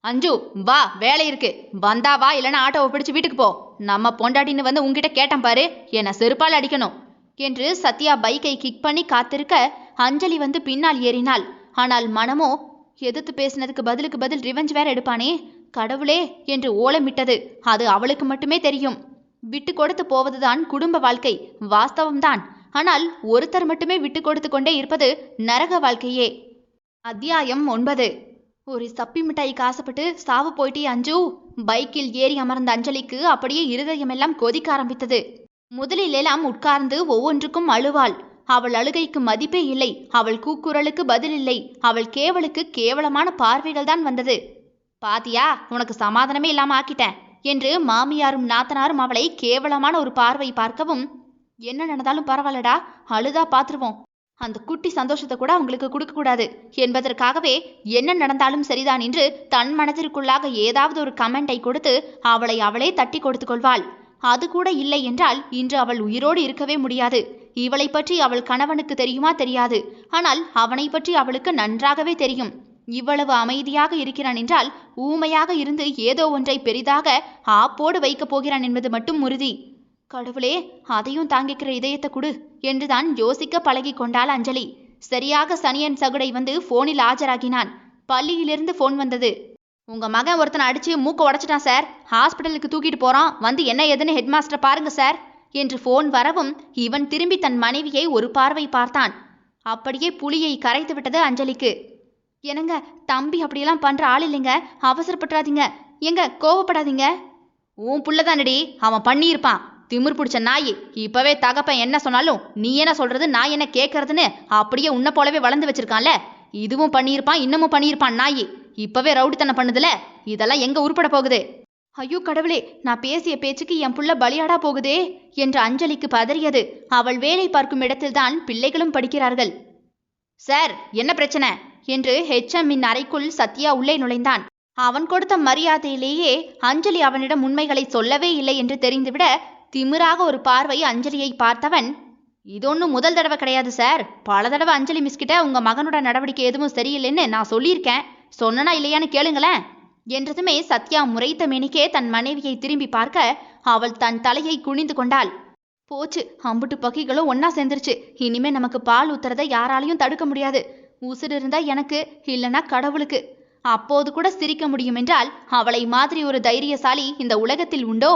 அஞ்சு, வா, வேலை இருக்கு. வந்தா வா, இல்லைன்னா ஆட்டோவை பிடிச்சு வீட்டுக்கு போ. நம்ம பொண்டாட்டின்னு வந்து உங்ககிட்ட கேட்டேன் பாரு, என்னை செருப்பால் அடிக்கணும் என்று சத்யா பைக்கை கிக் பண்ணி காத்திருக்க அஞ்சலி வந்து பின்னால் ஏறினாள். ஆனால் மனமோ எதிர்த்து பேசினதுக்கு பதிலுக்கு பதில் ரிவெஞ்ச் வேற எடுப்பானே கடவுளே என்று ஓலமிட்டது. அது அவளுக்கு மட்டுமே தெரியும். விட்டு கொடுத்து போவதுதான் குடும்ப வாழ்க்கை, வாஸ்தவம்தான். ஆனால் ஒருத்தர் மட்டுமே விட்டு கொடுத்து கொண்டே இருப்பது நரக வாழ்க்கையே. அத்தியாயம் 9. ஒரு சப்பி மிட்டாய்க்கு ஆசைப்பட்டு சாவு போயிட்டே அஞ்சு. பைக்கில் ஏறி அமர்ந்த அஞ்சலிக்கு அப்படியே இருதயமெல்லாம் கொதிக்க ஆரம்பித்தது. முதலிலெல்லாம் உட்கார்ந்து ஒவ்வொன்றுக்கும் அழுவாள். அவள் அழுகைக்கு மதிப்பே இல்லை. அவள் கூக்குரலுக்கு பதில் இல்லை. அவள் கேவலுக்கு கேவலமான பார்வைகள் தான் வந்தது. பாத்தியா, உனக்கு சமாதானமே இல்லாம ஆக்கிட்டேன் என்று மாமியாரும் நாத்தனாரும் அவளை கேவலமான ஒரு பார்வை பார்க்கவும், என்ன நடந்தாலும் பரவாயில்லடா, அழுதா பாத்துருவோம், அந்த குட்டி சந்தோஷத்தை கூட அவங்களுக்கு கொடுக்க கூடாது என்பதற்காகவே என்ன நடந்தாலும் சரிதான் என்று தன் மனதிற்குள்ளாக ஏதாவது ஒரு கமெண்டை கொடுத்து அவளை அவளே தட்டி கொடுத்து கொள்வாள். அது கூட இல்லை என்றால் இன்று அவள் உயிரோடு இருக்கவே முடியாது. இவளை பற்றி அவள் கணவனுக்கு தெரியுமா தெரியாது. ஆனால் அவனை பற்றி அவளுக்கு நன்றாகவே தெரியும். இவ்வளவு அமைதியாக இருக்கிறான் என்றால் ஊமையாக இருந்து ஏதோ ஒன்றை பெரிதாக ஆப்போடு வைக்கப் போகிறான் என்பது மட்டும் உறுதி. கடவுளே, அதையும் தாங்கிக்கிற இதயத்தை கொடு என்றுதான் யோசிக்க பழகி கொண்டாள் அஞ்சலி. சரியாக சனியன் சகுடை வந்து போனில் ஆஜராகினான். பள்ளியிலிருந்து போன் வந்தது. உங்க மகன் ஒருத்தனை அடிச்சு மூக்க உடைச்சிட்டான் சார், ஹாஸ்பிட்டலுக்கு தூக்கிட்டு போறோம், வந்து என்ன ஏதுன்னு ஹெட்மாஸ்டர் பாருங்க சார் என்று போன் வரவும் இவன் திரும்பி தன் மனைவியை ஒரு பார்வை பார்த்தான். அப்படியே புலியை கரைத்து விட்டது அஞ்சலிக்கு. என்னங்க, தம்பி அப்படியெல்லாம் பண்ற ஆள் இல்லைங்க, அவசரப்பட்டுறாதீங்க, எங்க கோவப்படாதீங்க. உன் புள்ளதானடி, அவன் பண்ணியிருப்பான், திமிர் பிடிச்ச நாய். இப்பவே தகப்பன் என்ன சொன்னாலும் நீ என்ன சொல்றது நான் என்ன கேட்கறதுன்னு அப்படியே உன்ன போலவே வளர்ந்து வச்சிருக்கான்ல. இதுவும் பண்ணியிருப்பான், இன்னமும் பண்ணியிருப்பான் நாய். இப்பவே ரவுடித்தனம் பண்ணுதுல, இதெல்லாம் எங்க உருப்பட போகுது? ஐயோ கடவுளே, நான் பேசிய பேச்சுக்கு என் புள்ள பலியாடா போகுதே என்று அஞ்சலிக்கு பதறியது. அவள் வேலை பார்க்கும் இடத்தில்தான் பிள்ளைகளும் படிக்கிறார்கள். சார், என்ன பிரச்சனை என்று HMஇன் அறைக்குள் சத்யா உள்ளே நுழைந்தான். அவன் கொடுத்த மரியாதையிலேயே அஞ்சலி அவனிடம் உண்மைகளை சொல்லவே இல்லை என்று தெரிந்துவிட திமிராக ஒரு பார்வை அஞ்சலியை பார்த்தவன், இதொன்னும் முதல் தடவை கிடையாது சார், பல தடவை அஞ்சலி மிஸ்கிட்ட உங்க மகனோட நடவடிக்கை எதுவும் சரியில்லைன்னு நான் சொல்லியிருக்கேன், சொன்னனா இல்லையான்னு கேளுங்களேன் என்றதுமே சத்யா முறைத்த மேனிக்கே தன் மனைவியை திரும்பி பார்க்க அவள் தன் தலையை குனிந்து கொண்டாள். போச்சு, அம்புட்டு பக்கிகளும் ஒன்னா சேர்ந்துருச்சு. இனிமே நமக்கு பால் ஊத்துறத யாராலையும் தடுக்க முடியாது. உசுறு இருந்தா எனக்கு, இல்லைன்னா கடவுளுக்கு. அப்போது கூட சிரிக்க முடியும் என்றால் அவளை மாதிரி ஒரு தைரியசாலி இந்த உலகத்தில் உண்டோ?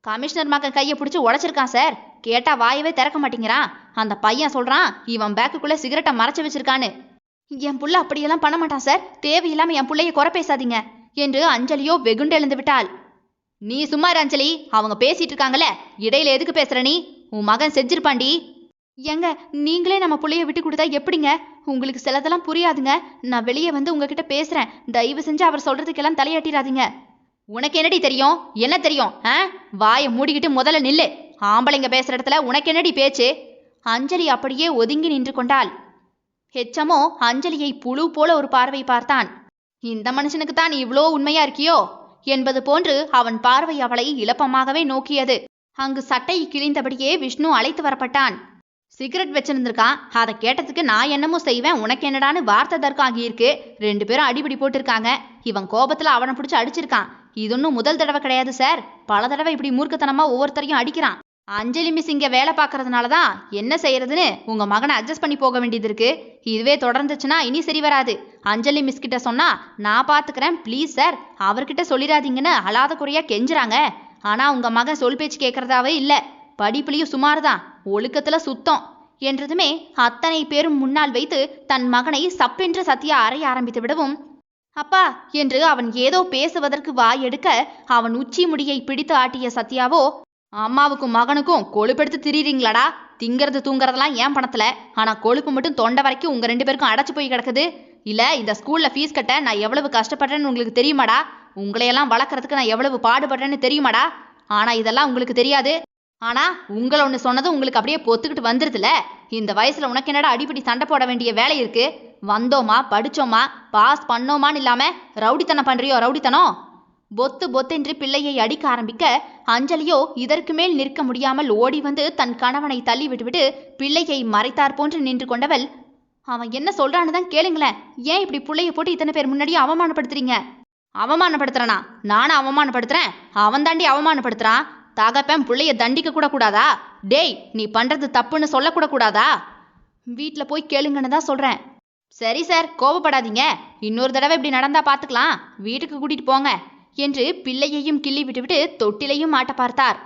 கமிஷனர் மகன் கையை பிடிச்சி உடைச்சிருக்கான் சார், கேட்டா வாயவே திறக்க மாட்டேங்கிறான். அந்த பையன் சொல்றான் இவன் பேக்குக்குள்ள சிகரெட்டை மறைச்சு வச்சிருக்கான்னு. என் புள்ள அப்படியெல்லாம் பண்ண மாட்டான் சார், தேவையில்லாம என் புள்ளைய குறை பேசாதீங்க என்று அஞ்சலியோ வெகுண்டு எழுந்து விட்டாள். நீ சும்மா இரு அஞ்சலி, அவங்க பேசிட்டு இருக்காங்கல்ல, இடையில எதுக்கு பேசுற நீ? உன் மகன் செஞ்சிருப்பாண்டி. ஏங்க, நீங்களே நம்ம புள்ளைய விட்டு கொடுத்தா எப்படிங்க? உங்களுக்கு சிலதெல்லாம் புரியாதுங்க. நான் வெளியே வந்து உங்ககிட்ட பேசுறேன், தயவு செஞ்சு அவர் சொல்றதுக்கெல்லாம் தலையாட்டிடாதீங்க. உனக்கு என்னடி தெரியும்? என்ன தெரியும்? வாயை மூடிக்கிட்டு முதல்ல நில்லு. ஆம்பளைங்க பேசுற இடத்துல உனக்கு என்னடி பேச்சு? அஞ்சலி அப்படியே ஒதுங்கி நின்று கொண்டாள். HMஓ அஞ்சலியை புழு போல ஒரு பார்வை பார்த்தான். இந்த மனுஷனுக்கு தான் நீ இவ்வளோ உண்மையா இருக்கியோ என்பது போன்று அவன் பார்வை அவளை இளப்பமாகவே நோக்கியது. அங்கு சட்டை கிழிந்தபடியே விஷ்ணு அழைத்து வரப்பட்டான். சிகரெட் வச்சிருந்திருக்கான், அதை கேட்டதுக்கு நான் என்னமோ செய்வேன், உனக்கு என்னடான்னு வார்த்தை தர்க்கம் ஆகியிருக்கு. 2 பேரும் அடிபிடி போட்டிருக்காங்க. இவன் கோபத்துல அவனை பிடிச்சி அடிச்சிருக்கான். இது ஒன்றும் முதல் தடவை கிடையாது சார், பல தடவை இப்படி மூர்க்கத்தனமா ஒவ்வொருத்தரையும் அடிக்கிறான். அஞ்சலி மிஸ் இங்க வேலை பார்க்கறதுனால தான் என்ன செய்யறதுன்னு உங்க மகனை அட்ஜஸ்ட் பண்ணி போக வேண்டியது இருக்கு. இதுவே தொடர்ந்துச்சுன்னா இனி சரி வராது. அஞ்சலி மிஸ் கிட்ட சொன்னா நான் பாத்துக்கிறேன், ப்ளீஸ் சார் அவர்கிட்ட சொல்லிடாதீங்கன்னு அழாத குறையா கெஞ்சுறாங்க. ஆனா உங்க மகன் சொல் பேச்சு கேட்கறதாவே இல்லை, படிப்புலையும் சுமார்தான், ஒழுக்கத்துல சுத்தம் என்றதுமே அத்தனை பேரும் முன்னால் வைத்து தன் மகனை சப்பென்று சத்யா அறைய ஆரம்பித்து விடவும், அப்பா என்று அவன் ஏதோ பேசுவதற்கு வாய் எடுக்க அவன் உச்சி முடியை பிடித்து ஆட்டிய சத்யாவோ, அம்மாவுக்கும் மகனுக்கும் கொழுப்பெடுத்து திரிறீங்களாடா, திங்கிறது தூங்குறதெல்லாம் ஏன் பணத்துல, ஆனா கொழுப்பு மட்டும் தொண்டை வரைக்கும் உங்க 2 பேருக்கும் அடைச்சு போய் கிடக்குது. இல்ல இந்த ஸ்கூல்ல ஃபீஸ் கட்ட நான் எவ்வளவு கஷ்டப்படுறேன்னு உங்களுக்கு தெரியுமாடா? உங்களையெல்லாம் வளர்க்கறதுக்கு நான் எவ்வளவு பாடுபடுறேன்னு தெரியுமாடா? ஆனா இதெல்லாம் உங்களுக்கு தெரியாது. ஆனா உங்களை ஒன்று சொன்னது உங்களுக்கு அப்படியே பொத்துக்கிட்டு வந்துருதுல. இந்த வயசுல உனக்கு என்னடா அடிப்படி சண்டை போட வேண்டிய வேலை இருக்கு? வந்தோமா, படிச்சோமா, பாஸ் பண்ணோமான்னு இல்லாம ரவுடித்தனம் பண்றியோ ரவுடித்தனம்? பொத்து பொத்தென்று பிள்ளையை அடிக்க ஆரம்பிக்க அஞ்சலியோ இதற்கு மேல் நிற்க முடியாமல் ஓடி வந்து தன் கணவனை தள்ளி விட்டுவிட்டு பிள்ளையை மறைத்தார் போன்று நின்று கொண்டவள், அவன் என்ன சொல்றான்னு தான் கேளுங்களேன், ஏன் இப்படி பிள்ளைய போட்டு இத்தனை பேர் முன்னாடியே அவமானப்படுத்துறீங்க? அவமானப்படுத்துறனா? நானும் அவமானப்படுத்துறேன், அவன் தாண்டி அவமானப்படுத்துறான். தகப்பன் பிள்ளைய தண்டிக்க கூட கூடாதா? டேய், நீ பண்றது தப்புன்னு சொல்லக்கூட கூடாதா? வீட்டில் போய் கேளுங்கன்னு தான் சொல்றேன். சரி சார், கோபப்படாதீங்க, இன்னொரு தடவை இப்படி நடந்தா பார்த்துக்கலாம், வீட்டுக்கு கூட்டிட்டு போங்க என்று பிள்ளையையும் கிள்ளி விட்டுவிட்டு தொட்டிலையும் மாட்ட பார்த்தார்.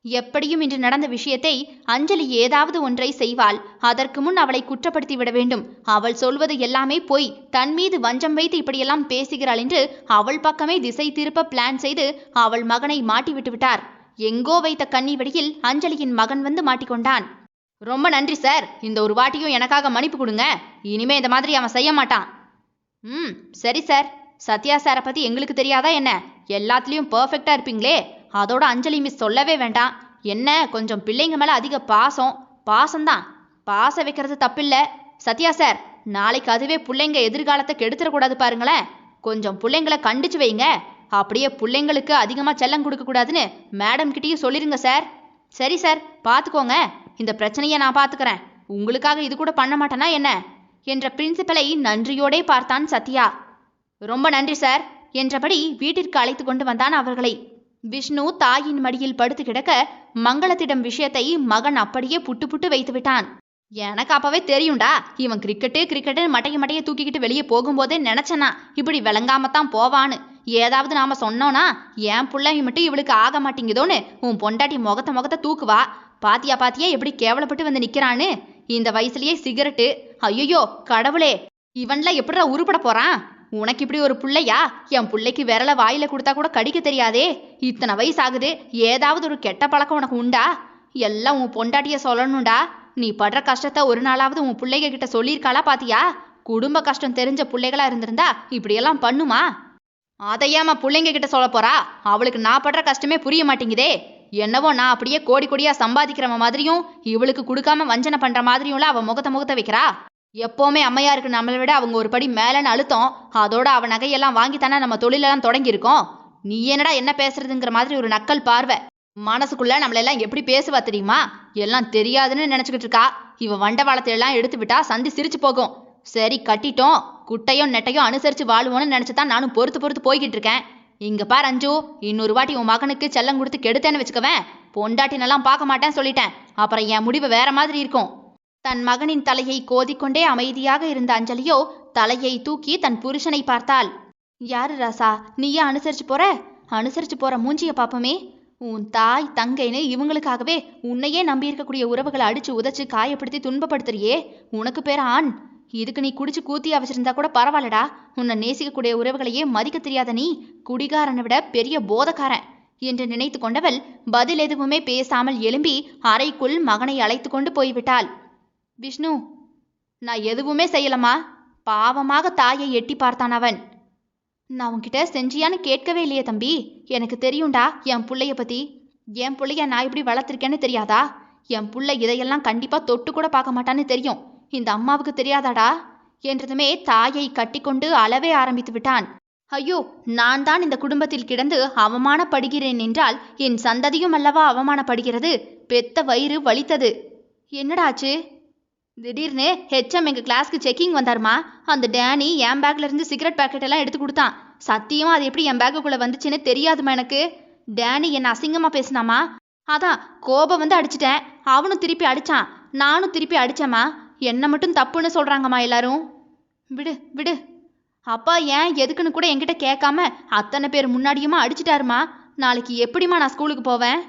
எப்படியும் இன்று நடந்த விஷயத்தை அஞ்சலி ஏதாவது ஒன்றை செய்வாள். அதற்கு முன் அவளை குற்றப்படுத்தி விட வேண்டும். அவள் சொல்வது எல்லாமே பொய். தன் மீது வஞ்சம் வைத்து இப்படியெல்லாம் பேசுகிறாள் என்று அவள் பக்கமே திசை திருப்ப பிளான் செய்து அவள் மகனை மாட்டிவிட்டு விட்டார். எங்கோ வைத்த கன்னி வெடியில் அஞ்சலியின் மகன் வந்து மாட்டிக்கொண்டான். ரொம்ப நன்றி சார், இந்த ஒரு வாட்டியும் எனக்காக மன்னிப்பு கொடுங்க. இனிமே இந்த மாதிரி அவன் செய்ய மாட்டான். சரி சார். சத்யா சாரை பத்தி எங்களுக்கு தெரியாதா என்ன? எல்லாத்துலேயும் பர்ஃபெக்டா இருப்பீங்களே. அதோட அஞ்சலி மிஸ் சொல்லவே வேண்டாம். என்ன கொஞ்சம் பிள்ளைங்க மேல அதிக பாசம்தான். பாசம் வைக்கிறது தப்பில்லை. சத்யா சார், நாளைக்கு அதுவே பிள்ளைங்க எதிர்காலத்தை கெடுத்துடக்கூடாது பாருங்களேன். கொஞ்சம் பிள்ளைங்களை கண்டிச்சு வைங்க. அப்படியே பிள்ளைங்களுக்கு அதிகமாக செல்லம் கொடுக்க கூடாதுன்னு மேடம் கிட்டேயும் சொல்லிருங்க சார். சரி சார், பார்த்துக்கோங்க. இந்த பிரச்சனையை நான் பார்த்துக்கிறேன். உங்களுக்காக இது கூட பண்ண மாட்டேனா என்ன என்ற பிரின்சிபலை நன்றியோடே பார்த்தான் சத்யா. ரொம்ப நன்றி சார் என்றபடி வீட்டிற்கு அழைத்து கொண்டு வந்தான் அவர்களை. விஷ்ணு தாயின் மடியில் படுத்து கிடக்க மங்களத்திடம் விஷயத்தை மகன் அப்படியே புட்டு புட்டு வைத்து விட்டான். எனக்கு அப்பவே தெரியும்டா, இவன் கிரிக்கெட்டு மட்டைய தூக்கிக்கிட்டு வெளியே போகும்போதே நினைச்சனா இப்படி விளங்காமத்தான் போவான்னு. ஏதாவது நாம சொன்னோன்னா என் பிள்ளை மட்டும் இவளுக்கு ஆக மாட்டேங்குதோன்னு உன் பொண்டாட்டி முகத்தை தூக்குவா. பாத்தியா எப்படி கேவலப்பட்டு வந்து நிக்கிறான்னு. இந்த வயசுலயே சிகரெட்டு. ஐயோ கடவுளே, இவன்ல எப்படிடா உருப்பட போறான்? உனக்கு இப்படி ஒரு பிள்ளையா? என் பிள்ளைக்கு விரல வாயில கொடுத்தா கூட கடிக்க தெரியாதே. இத்தனை வயசு ஆகுது, ஏதாவது ஒரு கெட்ட பழக்கம் உனக்கு உண்டா? எல்லாம் உன் பொண்டாட்டிய சொல்லணும்டா. நீ படுற கஷ்டத்தை ஒரு நாளாவது உன் பிள்ளைங்க கிட்ட சொல்லியிருக்காளா பாத்தியா? குடும்ப கஷ்டம் தெரிஞ்ச பிள்ளைகளா இருந்திருந்தா இப்படியெல்லாம் பண்ணுமா? அதையாம பிள்ளைங்க கிட்ட சொல்ல போறா? அவளுக்கு நான் படுற கஷ்டமே புரிய மாட்டேங்குதே. என்னவோ நான் அப்படியே கோடியா சம்பாதிக்கிறவ மாதிரியும் இவளுக்கு கொடுக்காம வஞ்சனை பண்ற மாதிரியும்ல அவ முகத்தை வைக்கிறா. எப்போவுமே அம்மையாருக்கு நம்மளை விட அவங்க ஒரு படி மேலன்னு அழுத்தம். அதோட அவ நகையெல்லாம் வாங்கித்தானே நம்ம தொழிலெல்லாம் தொடங்கியிருக்கோம். நீ என்னடா என்ன பேசுறதுங்கிற மாதிரி ஒரு நக்கல் பார்வை. மனசுக்குள்ள நம்மளெல்லாம் எப்படி பேசுவா தெரியுமா? எல்லாம் தெரியாதுன்னு நினைச்சுக்கிட்டு இருக்கா. இவ வண்டவாளத்தை எல்லாம் எடுத்து விட்டா சந்தி சிரிச்சு போகும். சரி கட்டிட்டோம், குட்டையும் நெட்டையும் அனுசரிச்சு வாழுவோன்னு நினைச்சுதான் நானும் பொறுத்து போய்கிட்டு இருக்கேன். இங்க பார் அஞ்சு, இன்னொரு வாட்டி உன் மகனுக்கு செல்லம் கொடுத்து கெடுத்தேன்னு வச்சுக்கவேன். பொண்டாட்டினெல்லாம் பார்க்க மாட்டேன்னு சொல்லிட்டேன். அப்புறம் என் முடிவு வேற மாதிரி இருக்கும். தன் மகனின் தலையை கோதிக்கொண்டே அமைதியாக இருந்த அஞ்சலியோ தலையை தூக்கி தன் புருஷனை பார்த்தாள். யாரு ராசா, நீயே அனுசரிச்சு போற மூஞ்சிய பாப்பமே. உன் தாய் தங்கைன்னு இவங்களுக்காகவே உன்னையே நம்பி இருக்கக்கூடிய உறவுகளை அடிச்சு உதைச்சு காயப்படுத்தி துன்பப்படுத்துறியே. உனக்கு பேர் ஆண். இதுக்கு நீ குடிச்சு கூத்தியா வச்சிருந்தா கூட பரவாயில்லடா. உன்னை நேசிக்கக்கூடிய உறவுகளையே மதிக்க தெரியாத நீ குடிகாரனை விட பெரிய போதக்காரன் என்று நினைத்து கொண்டவள் பதில் எதுவுமே பேசாமல் எழும்பி அறைக்குள் மகனை அழைத்து கொண்டு போய்விட்டாள். விஷ்ணு, நான் எதுவுமே செய்யலம்மா. பாவமாக தாயை எட்டி பார்த்தான் அவன். நான் உன்கிட்ட செஞ்சியான்னு கேட்கவே இல்லையே தம்பி. எனக்கு தெரியும்டா என் பிள்ளைய பத்தி. என் பிள்ளைய நான் எப்படி வளர்த்திருக்கேன்னு தெரியாதா? என் பிள்ளை இதையெல்லாம் கண்டிப்பா தொட்டு கூட பார்க்க மாட்டான்னு தெரியும். இந்த அம்மாவுக்கு தெரியாதாடா என்றதுமே தாயை கட்டிக்கொண்டு அழவே ஆரம்பித்து விட்டான். ஐயோ, நான் தான் இந்த குடும்பத்தில் கிடந்து அவமானப்படுகிறேன் என்றால் என் சந்ததியும் அல்லவா அவமானப்படுகிறது. பெத்த வயிறு வலித்தது. என்னடாச்சு? திடீர்னு ஹெச்எம் எங்க கிளாஸ்க்கு செக்கிங் வந்தாருமா. அந்த டேனி என் பேக்ல இருந்து சிகரெட் பாக்கெட் எல்லாம் எடுத்து கொடுத்தான். சத்தியமா அது எப்படி என் பேக்குக்குள்ள வந்துச்சுன்னு தெரியாதுமா எனக்கு. டேனி என்ன அசிங்கமா பேசினாமா. அதான் கோபம் வந்து அடிச்சிட்டேன். அவனும் திருப்பி அடிச்சான், நானும் திருப்பி அடிச்சேம்மா. என்ன மட்டும் தப்புன்னு சொல்றாங்கம்மா எல்லாரும். விடு. அப்பா ஏன் எதுக்குன்னு கூட என்கிட்ட கேட்காம அத்தனை பேர் முன்னாடியுமா அடிச்சிட்டாருமா. நாளைக்கு எப்படிமா நான் ஸ்கூலுக்கு போவேன்?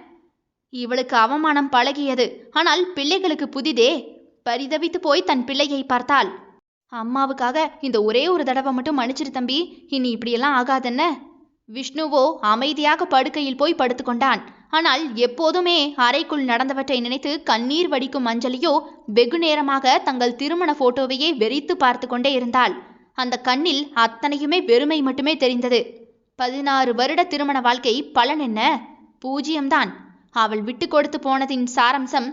இவளுக்கு அவமானம் பழகியது, ஆனால் பிள்ளைகளுக்கு புதிதே. பரிதவித்து போய் தன் பிள்ளையை பார்த்தாள். அம்மாவுக்காக இந்த ஒரே ஒரு தடவை மட்டும் மன்னிச்சிரு தம்பி, இனி இப்படியெல்லாம் ஆகாதென்ன. விஷ்ணுவோ அமைதியாக படுக்கையில் போய் படுத்துக்கொண்டான். ஆனால் எப்போதுமே அறைக்குள் நடந்தவற்றை நினைத்து கண்ணீர் வடிக்கும் அஞ்சலியோ வெகு நேரமாக தங்கள் திருமண போட்டோவையே வெறித்து பார்த்து கொண்டே இருந்தாள். அந்த கண்ணில் அத்தனையுமே வெறுமை மட்டுமே தெரிந்தது. 16 வருட திருமண வாழ்க்கை பலன் என்ன? பூஜ்யம்தான். அவள் விட்டு கொடுத்து போனதின் சாரம்சம்,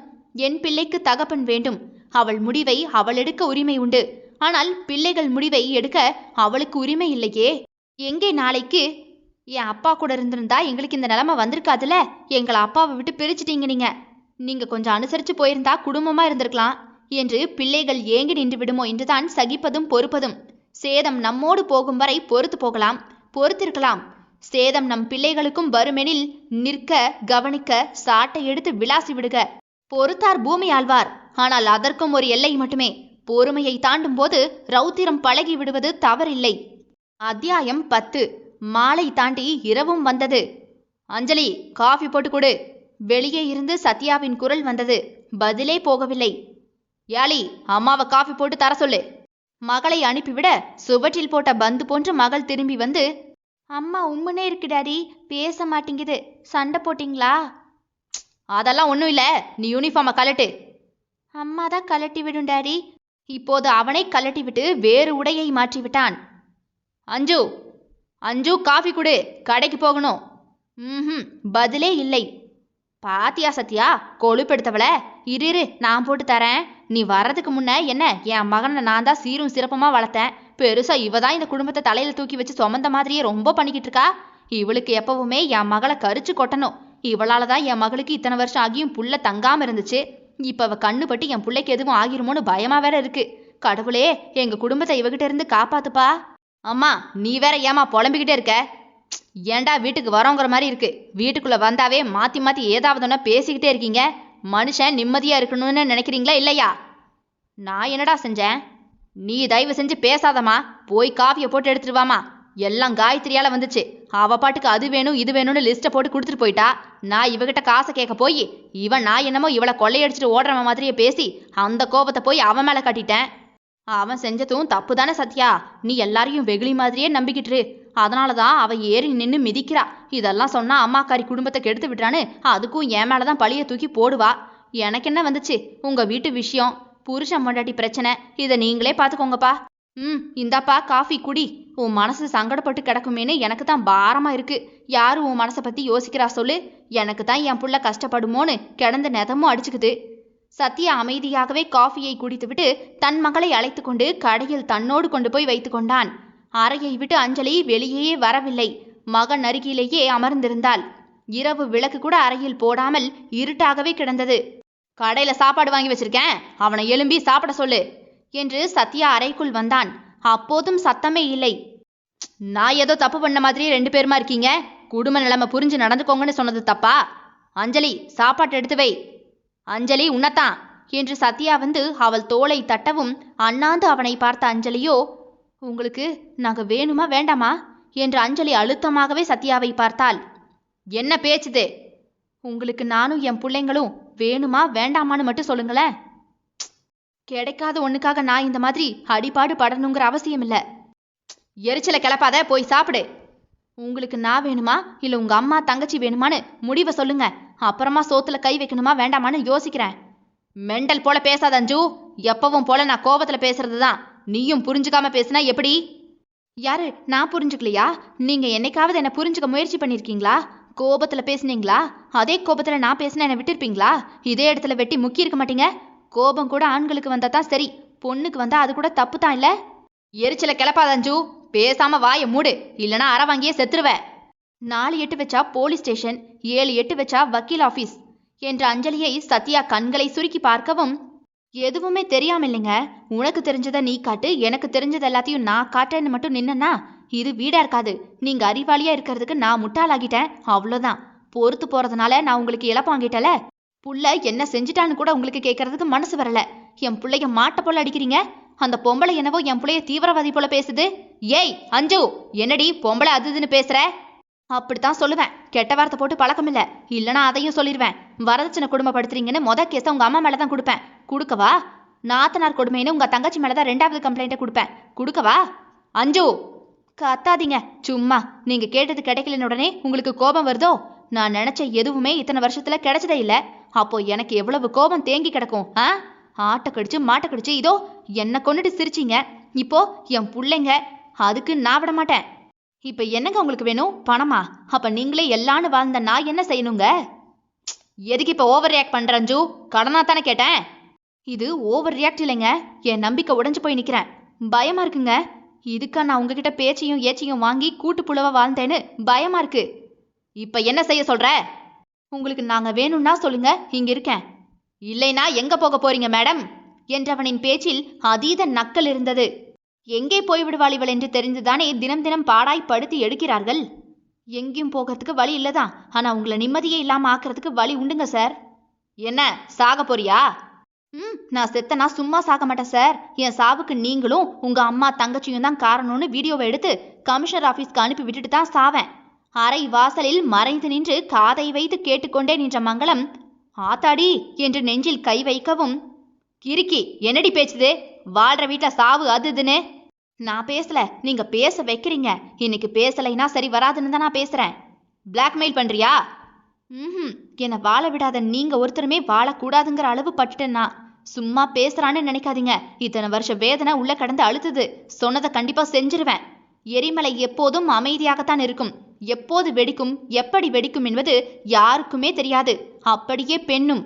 என் பிள்ளைக்கு தகப்பன் வேண்டும். அவள் முடிவை அவள் எடுக்க உரிமை உண்டு. ஆனால் பிள்ளைகள் முடிவை எடுக்க அவளுக்கு உரிமை இல்லையே. எங்கே நாளைக்கு என் அப்பா கூட இருந்திருந்தா எங்களுக்கு இந்த நிலைமை வந்திருக்காதுல. எங்களை அப்பாவை விட்டு பிரிச்சுட்டீங்க. நீங்க கொஞ்சம் அனுசரிச்சு போயிருந்தா குடும்பமா இருந்திருக்கலாம் என்று பிள்ளைகள் ஏங்கி நின்று விடுமோ என்றுதான் சகிப்பதும் பொறுப்பதும். சேதம் நம்மோடு போகும் வரை பொறுத்திருக்கலாம். சேதம் நம் பிள்ளைகளுக்கும் வருமெனில் நிற்க கவனிக்க சாட்டை எடுத்து விளாசி விடுக. பொறுத்தார் பூமி ஆழ்வார். ஆனால் அதற்கும் ஒரு எல்லை மட்டுமே. பொறுமையை தாண்டும் போது ரௌத்திரம் பழகி விடுவது தவறில்லை. அத்தியாயம் 10. மாலை தாண்டி இரவும் வந்தது. அஞ்சலி, காஃபி போட்டு கொடு. வெளியே இருந்து சத்யாவின் குரல் வந்தது. பதிலே போகவில்லை. யாழி, அம்மாவை காஃபி போட்டு தர சொல்லு. மகளை அனுப்பிவிட சுவற்றில் போட்ட பந்து போன்று மகள் திரும்பி வந்து, அம்மா உம்முனே இருக்கு டாடி, பேச மாட்டேங்குது, சண்டை போட்டிங்களா? அதெல்லாம் ஒன்றும் இல்லை, நீ யூனிஃபார்மை கலட்டு. அம்மா தான் கலட்டி விடும் டாடி. இப்போது அவனை கலட்டி விட்டு வேறு உடையை மாற்றிவிட்டான். அஞ்சு, அஞ்சு காஃபி கொடு, கடைக்கு போகணும். பதிலே இல்லை. பாத்தியா சத்யா, கொழுப்பெடுத்தவள. இரு நான் போட்டு தரேன். நீ வர்றதுக்கு முன்ன என்ன என் மகனை நான் தான் சீரும் சிறப்புமா வளர்த்தேன். பெருசா இவ தான் இந்த குடும்பத்தை தலையில தூக்கி வச்சு சுமந்த மாதிரியே ரொம்ப பண்ணிக்கிட்டு இருக்கா. இவளுக்கு எப்பவுமே என் மகளை கரிச்சு கொட்டணும். இவளால தான் என் மகளுக்கு இத்தனை வருஷம் ஆகியும் புள்ள தங்காம இருந்துச்சு. இப்ப அவ கண்ணு பட்டு என் பிள்ளைக்கு எதுவும் ஆகிருமோன்னு பயமா வேற இருக்கு. கடவுளே, எங்க குடும்பத்தை இவகிட்ட இருந்து காப்பாத்துப்பா. அம்மா, நீ வேற ஏமா புலம்பிக்கிட்டே இருக்க? ஏண்டா வீட்டுக்கு வரோங்கிற மாதிரி இருக்கு. வீட்டுக்குள்ள வந்தாவே மாத்தி மாத்தி ஏதாவது ஒண்ணா பேசிக்கிட்டே இருக்கீங்க. மனுஷன் நிம்மதியா இருக்கணும்னு நினைக்கிறீங்களா இல்லையா? நான் என்னடா செஞ்சேன்? நீ தயவு செஞ்சு பேசாதம்மா. போய் காஃபியை போட்டு எடுத்துருவாமா. எல்லாம் காயத்ரியால வந்துச்சு. அவ பாட்டுக்கு அது வேணும் இது வேணும்னு லிஸ்ட்டை போட்டு கொடுத்துட்டு போயிட்டா. நான் இவகிட்ட காசை கேட்க போய் நான் என்னமோ இவளை கொள்ளையடிச்சிட்டு ஓடுறவன் மாதிரியே பேசி அந்த கோபத்தை போய் அவன் மேல காட்டிட்டேன். அவன் செஞ்சதும் தப்பு தானே சத்யா. நீ எல்லாரையும் வெகுளி மாதிரியே நம்பிக்கிட்டு. அதனாலதான் அவ ஏறி நின்று மிதிக்கிறா. இதெல்லாம் சொன்னா அம்மாக்காரி குடும்பத்தை கெடுத்து விட்டுறான்னு அதுக்கும் என் மேலதான் பழிய தூக்கி போடுவா. எனக்கு என்ன வந்துச்சு? உங்க வீட்டு விஷயம், புருஷன் பொண்டாட்டி பிரச்சனை, இதை நீங்களே பாத்துக்கோங்கப்பா. இந்தாப்பா காஃபி குடி. உன் மனசு சங்கடப்பட்டு கிடக்குமேனு எனக்கு தான் பாரமா இருக்கு. யாரு உன் மனசை பத்தி யோசிக்கிறா சொல்லு? எனக்கு தான் என் புள்ள கஷ்டப்படுமோன்னு கிடந்த நெதமும் அடிச்சுக்குது. சத்யா அமைதியாகவே காஃபியை குடித்துவிட்டு தன் மகளை அழைத்து கொண்டு கடையில் தன்னோடு கொண்டு போய் வைத்து கொண்டான். அறையை விட்டு அஞ்சலி வெளியே வரவில்லை. மகன் அருகிலேயே அமர்ந்திருந்தாள். இரவு விளக்கு கூட அறையில் போடாமல் இருட்டாகவே கிடந்தது. கடையில சாப்பாடு வாங்கி வச்சிருக்கேன், அவனை எழும்பி சாப்பிட சொல்லு என்று சத்யா அறைக்குள் வந்தான். அப்போதும் சத்தமே இல்லை. நான் ஏதோ தப்பு பண்ண மாதிரியே 2 பேருமா இருக்கீங்க. குடும்ப நிலைமை புரிஞ்சு நடந்துக்கோங்கன்னு சொன்னது தப்பா? அஞ்சலி, சாப்பாட்டு எடுத்து வை. அஞ்சலி, உன்னத்தான் என்று சத்யா வந்து அவள் தோளை தட்டவும் அண்ணாந்து அவனை பார்த்த அஞ்சலியோ, உங்களுக்கு நாங்க வேணுமா வேண்டாமா என்று அஞ்சலி அழுத்தமாகவே சத்யாவை பார்த்தாள். என்ன பேச்சுது? உங்களுக்கு நானும் என் பிள்ளைங்களும் வேணுமா வேண்டாமான்னு மட்டும் சொல்லுங்களேன். கிடைக்காத ஒண்ணுக்காக நான் இந்த மாதிரி அடிபாடு படணுங்கிற அவசியம் இல்ல. எரிச்சலை கிளப்பாத, போய் சாப்பிடு. உங்களுக்கு நான் வேணுமா இல்ல உங்க அம்மா தங்கச்சி வேணுமான்னு முடிவை சொல்லுங்க. அப்புறமா சோத்துல கை வைக்கணுமா வேண்டாமான்னு யோசிக்கிறேன். மெண்டல் போல பேசாத அஞ்சு. எப்பவும் போல நான் கோபத்துல பேசுறதுதான். நீயும் புரிஞ்சுக்காம பேசினா எப்படி? யாரு, நான் புரிஞ்சுக்கலையா? நீங்க என்னைக்காவது என்ன புரிஞ்சுக்க முயற்சி பண்ணிருக்கீங்களா? கோபத்துல பேசுனீங்களா? அதே கோபத்துல நான் பேசினா என்ன விட்டுருப்பீங்களா? இதே இடத்துல வெட்டி முக்கி இருக்க மாட்டீங்க. கோபம் கூட ஆண்களுக்கு வந்தா தான் சரி, பொண்ணுக்கு வந்தா அது கூட தப்பு தான் இல்ல. எரிச்சல கிளப்பாத அஞ்சு. பேசாம வாய மூடு, இல்லனா அற வாங்கியே செத்துருவ. 4 எட்டு வச்சா போலீஸ் ஸ்டேஷன், 7 எட்டு வச்சா வக்கீல் ஆபீஸ் என்ற அஞ்சலியை சத்யா கண்களை சுருக்கி பார்க்கவும், எதுவுமே தெரியாம இல்லைங்க. உனக்கு தெரிஞ்சதை நீ காட்டு, எனக்கு தெரிஞ்சது எல்லாத்தையும் நான் காட்டேன்னு மட்டும் நின்னா இது வீடா இருக்காது. நீங்க அறிவாளியா இருக்கிறதுக்கு நான் முட்டாளாகிட்டேன், அவ்வளோதான். பொறுத்து போறதுனால நான் உங்களுக்கு இழப்பு வாங்கிட்டல. புள்ள என்ன செஞ்சுட்டான்னு கூட உங்களுக்கு கேட்கறதுக்கு மனசு வரல. என் பிள்ளைய மாட்ட போல அடிக்கிறீங்க. அந்த பொம்பளை என்னவோ என் பிள்ளைய தீவிரவாதி போல பேசுது. ஏய் அஞ்சு, என்னடி பொம்பளை அதுன்னு பேசுற? அப்படித்தான் சொல்லுவேன். கெட்ட வார்த்தை போட்டு பழக்கம் இல்ல, இல்லனா அதையும் சொல்லிடுவேன். வரதட்சணை குடும்பப்படுத்துறீங்கன்னு கேஸ உங்க அம்மா மேலதான் கொடுப்பேன். கொடுக்கவா? நாத்தனார் கொடுமைன்னு உங்க தங்கச்சி மேலதான் 2வது கம்ப்ளைண்ட்டை கொடுப்பேன். கொடுக்கவா? அஞ்சு, கத்தாதீங்க சும்மா. நீங்க கேட்டது கிடைக்கலன்னு உடனே உங்களுக்கு கோபம் வருதோ? நான் நினைச்ச எதுவுமே இத்தனை வருஷத்துல கிடைச்சதே இல்ல. அப்போ எனக்கு எவ்வளவு கோபம் தேங்கி கிடக்கும்? ஆட்டை கடிச்சு மாட்டை கடிச்சு இதோ என்ன கொண்டுட்டு சிரிச்சிங்க. இப்போ என் பிள்ளைங்க, அதுக்கு நான் விட மாட்டேன். இப்ப என்னங்க உங்களுக்கு வேணும்? பணமா? அப்ப நீங்களே எல்லான்னு வாழ்ந்த நான் என்ன செய்யணுங்க? எதுக்கு இப்ப ஓவர் ரியாக்ட் பண்ற அஞ்சு? கடனா தானே கேட்டேன். இது ஓவர் ரியாக்ட் இல்லைங்க. என் நம்பிக்கை உடைஞ்சு போய் நிக்கிறேன். பயமா இருக்குங்க. இதுக்கா நான் உங்ககிட்ட பேச்சையும் ஏச்சையும் வாங்கி கூட்டு புலவ வாழ்ந்தேன்னு பயமா இருக்கு. இப்ப என்ன செய்ய சொல்ற? உங்களுக்கு நாங்க வேணும்னா சொல்லுங்க, இங்க இருக்கேன். இல்லைனா எங்க போக போறீங்க மேடம் என்றவனின் பேச்சில் அதீத நக்கல் இருந்தது. எங்கே போய்விடுவாள் இவள் என்று தெரிந்துதானே தினம் தினம் பாடாய் படுத்தி எடுக்கிறார்கள். எங்கேயும் போகிறதுக்கு வழி இல்லதான், ஆனா உங்களை நிம்மதியே இல்லாம ஆக்குறதுக்கு வழி உண்டுங்க சார். என்ன சாக போறியா? நான் செத்தனா சும்மா சாக மாட்டேன் சார். என் சாவுக்கு நீங்களும் உங்க அம்மா தங்கச்சியும் தான் காரணம்னு வீடியோவை எடுத்து கமிஷனர் ஆபீஸ்க்கு அனுப்பி விட்டுட்டு தான் சாவேன். அறை வாசலில் மறைந்து நின்று காதை வைத்து கேட்டுக்கொண்டே நின்ற மங்களம் ஆத்தாடி என்று நெஞ்சில் கை வைக்கவும், கிறுக்கி என்னடி பேச்சுது? வாழ்ற வீட்டுல சாவு அது இதுன்னு. நான் பேசல, நீங்க பேச வைக்கிறீங்க. இன்னைக்கு பேசலைன்னா சரி வராதுன்னு தான் நான் பேசுறேன். பிளாக்மெயில் பண்றியா? என்னை வாழ விடாத நீங்க ஒருத்தருமே வாழக்கூடாதுங்கிற அளவு பட்டுட்டேன்னா. சும்மா பேசுறான்னு நினைக்காதீங்க. இத்தனை வருஷ வேதனை உள்ள கடந்து அழுத்துது. சொன்னதை கண்டிப்பா செஞ்சிருவேன். எரிமலை எப்போதும் அமைதியாகத்தான் இருக்கும். எப்போது வெடிக்கும், எப்படி வெடிக்கும் என்பது யாருக்குமே தெரியாது. அப்படியே பெண்ணும்.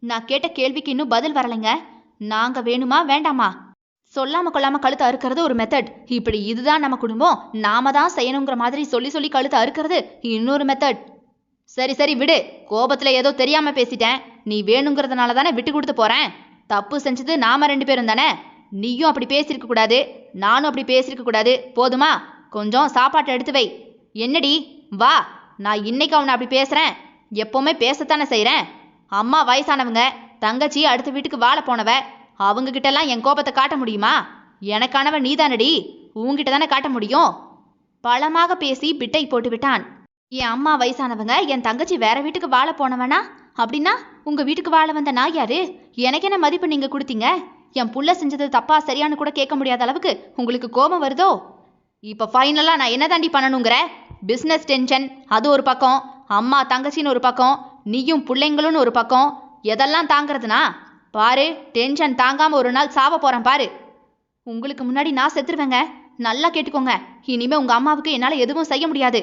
நான் கேட்ட கேள்விக்கு இன்னும் பதில் வரலைங்க. நாங்க வேணுமா வேண்டாமா? சொல்லாம கொள்ளாம கழுத்து அறுக்கிறது ஒரு மெத்தட். இப்படி இதுதான் நம்ம குடும்பம், நாம தான் செய்யணுங்கிற மாதிரி சொல்லி சொல்லி கழுத்து அறுக்கிறது இன்னொரு மெத்தட். சரி சரி விடு. கோபத்துல ஏதோ தெரியாம பேசிட்டேன். நீ வேணுங்கிறதுனால தானே விட்டு கொடுத்து போறேன். தப்பு செஞ்சது நாம 2 பேரும் தானே. நீயும் அப்படி பேசியிருக்க கூடாது, நானும் அப்படி பேசியிருக்க கூடாது. போதுமா? கொஞ்சம் சாப்பாட்டை எடுத்து வை. என்னடி வா. நான் இன்னைக்கு அவனை அப்படி பேசுறேன்? எப்பவுமே பேசத்தானே செய்யறேன். அம்மா வயசானவங்க, தங்கச்சி அடுத்த வீட்டுக்கு வாழ போனவ. அவங்க கிட்டலாம் என் கோபத்தை காட்ட முடியுமா? எனக்கானவ நீதானடி, உங்ககிட்ட தானே காட்ட முடியும். பழமாக பேசி பிட்டை போட்டு விட்டான். என் அம்மா வயசானவங்க, என் தங்கச்சி வேற வீட்டுக்கு வாழ போனவனா? அப்படின்னா உங்க வீட்டுக்கு வாழ வந்த நான் யாரு? எனக்கு என்ன மதிப்பு நீங்க கொடுத்தீங்க? என் புள்ள செஞ்சது தப்பா சரியானு கூட கேட்க முடியாத அளவுக்கு உங்களுக்கு கோபம் வருதோ? இப்ப ஃபைனலா நான் என்ன தாண்டி பண்ணணுங்கிற? பிசினஸ் டென்ஷன் அது ஒரு பக்கம், அம்மா தங்கச்சின்னு ஒரு பக்கம், நீயும் பிள்ளைங்களும் ஒரு பக்கம். எதெல்லாம் தாங்கிறதுனா? பாரு, டென்ஷன் தாங்காம ஒரு நாள் சாவ போறேன் பாரு. உங்களுக்கு முன்னாடி நான் செத்துருவேங்க. நல்லா கேட்டுக்கோங்க. இனிமே உங்க அம்மாவுக்கு என்னால எதுவும் செய்ய முடியாது.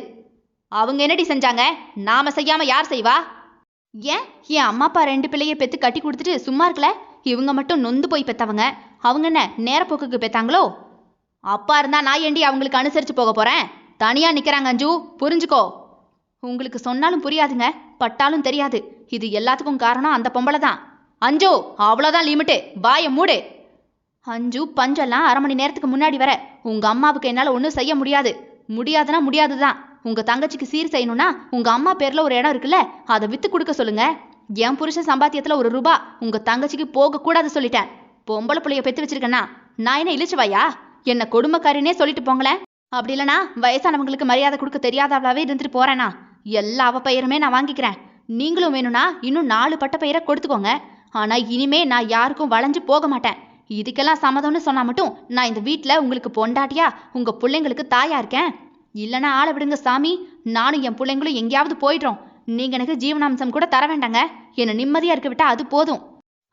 அவங்க என்னடி செஞ்சாங்க? நாம செய்யாம யார் செய்வா? ஏன் என் அம்மா அப்பா 2 பிள்ளைய பெத்து கட்டி கொடுத்துட்டு சும்மா இருக்கல? இவங்க மட்டும் நொந்து போய் பெத்தவங்க. அவங்க என்ன நேரப்போக்குக்கு பெத்தாங்களோ? அப்பா இருந்தா நான் ஏண்டி அவங்களுக்கு அனுசரிச்சு போக போறேன்? தனியா நிக்கிறாங்க அஞ்சு, புரிஞ்சுக்கோ. உங்களுக்கு சொன்னாலும் புரியாதுங்க, பட்டாலும் தெரியாது. இது எல்லாத்துக்கும் காரணம் அந்த பொம்பளை தான். அஞ்சு, அவ்வளோதான் லிமிட்டு. வாய மூடு. அஞ்சு பஞ்செல்லாம் 1/2 மணி நேரத்துக்கு முன்னாடி வர உங்க அம்மாவுக்கு என்னால ஒன்றும் செய்ய முடியாது. முடியாதுன்னா முடியாதுதான். உங்க தங்கச்சிக்கு சீர் செய்யணும்னா உங்க அம்மா பேர்ல ஒரு இடம் இருக்குல்ல, அதை வித்து கொடுக்க சொல்லுங்க. என் புருஷன் சம்பாத்தியத்துல 1 ரூபா உங்க தங்கச்சிக்கு போக கூடாது சொல்லிட்டேன். பொம்பளை புள்ளைய பெத்து வச்சிருக்கேன்னா நான் என்ன இழிச்சுவாயா? என்ன கொடுமைக்காரினே சொல்லிட்டு போங்களேன். அப்படி இல்லைனா வயசானவங்களுக்கு மரியாதை கொடுக்க தெரியாதவளாவே இருந்துட்டு போறேனா? எல்லா அவ பெயருமே நான் வாங்கிக்கிறேன். நீங்களும் வேணும்னா இன்னும் 4 பட்ட பெயரை கொடுத்துக்கோங்க. ஆனா இனிமே நான் யாருக்கும் வளைஞ்சு போக மாட்டேன். இதுக்கெல்லாம் சம்மதம்னு சொன்னா மட்டும் நான் இந்த வீட்டுல உங்களுக்கு பொண்டாட்டியா, உங்க பிள்ளைங்களுக்கு தாயா இருக்கேன். இல்லைன்னா ஆளை விடுங்க சாமி. நானும் என் பிள்ளைங்களும் எங்கேயாவது போயிடுறோம். நீங்க எனக்கு ஜீவனாம்சம் கூட தர வேண்டாங்க. என்னை நிம்மதியா இருக்க விட்டா அது போதும்.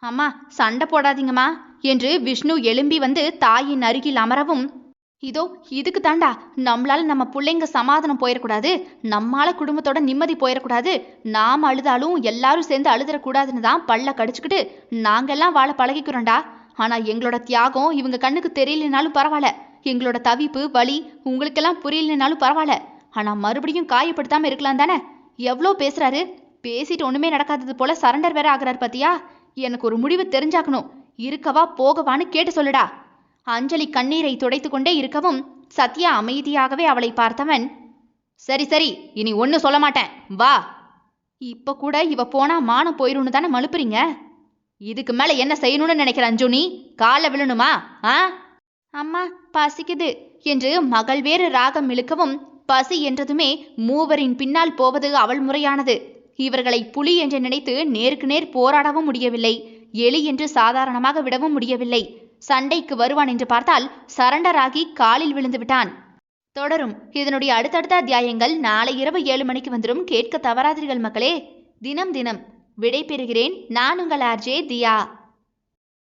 அம்மா சண்டை போடாதீங்கம்மா என்று விஷ்ணு எழும்பி வந்து தாயின் அருகில் அமரவும், இதோ இதுக்கு தாண்டா நம்மளால நம்ம பிள்ளைங்க சமாதானம் போயிடக்கூடாது, நம்மால குடும்பத்தோட நிம்மதி போயிடக்கூடாது, நாம் அழுதாலும் எல்லாரும் சேர்ந்து அழுதுறக்கூடாதுன்னு தான் பல்ல கடிச்சுக்கிட்டு நாங்கெல்லாம் வாழ பழகிக்கிறோம்டா. ஆனா எங்களோட தியாகம் இவங்க கண்ணுக்கு தெரியலனாலும் பரவாயில்ல, எங்களோட தவிப்பு வலி உங்களுக்கெல்லாம் புரியலனாலும் பரவாயில்ல. ஆனா மறுபடியும் காயப்படுத்தாம இருக்கலாம் தானே? எவ்வளோ பேசுறாரு. பேசிட்டு ஒண்ணுமே நடக்காதது போல சரண்டர் வேற ஆகுறாரு பாத்தியா? எனக்கு ஒரு முடிவு தெரிஞ்சாக்கணும். இருக்கவா போகவான்னு கேட்டு சொல்லுடா. அஞ்சலி கண்ணீரை துடைத்து கொண்டே இருக்கவும் சத்யா அமைதியாகவே அவளை பார்த்தவன், சரி சரி இனி ஒன்னும் சொல்ல மாட்டேன், வா. இப்ப கூட இவ போனா மானம் போயிரும்னு தானே மழுப்புறீங்க? இதுக்கு மேல என்ன செய்யணும்னு நினைக்கிற அஞ்சு? நீ கால விழணுமா? அம்மா பசிக்குது என்று மகள் வேறு ராகம் இழுக்கவும், பசி என்றதுமே மூவரின் பின்னால் போவது அவள் முறையானது. இவர்களை புலி என்று நினைத்து நேருக்கு நேர் போராடவும் முடியவில்லை, எலி என்று சாதாரணமாக விடவும் முடியவில்லை. சண்டைக்கு வருவான் என்று பார்த்தால் சரண்டராகி காலில் விழுந்து விட்டான். தொடரும். இதனுடைய அடுத்தடுத்த அத்தியாயங்கள் நாளை இரவு 7 மணிக்கு வந்துடும். கேட்க தவறாதீர்கள் மக்களே. தினம் தினம் விடை பெறுகிறேன். நான் உங்கள் ஆர்ஜே தியா.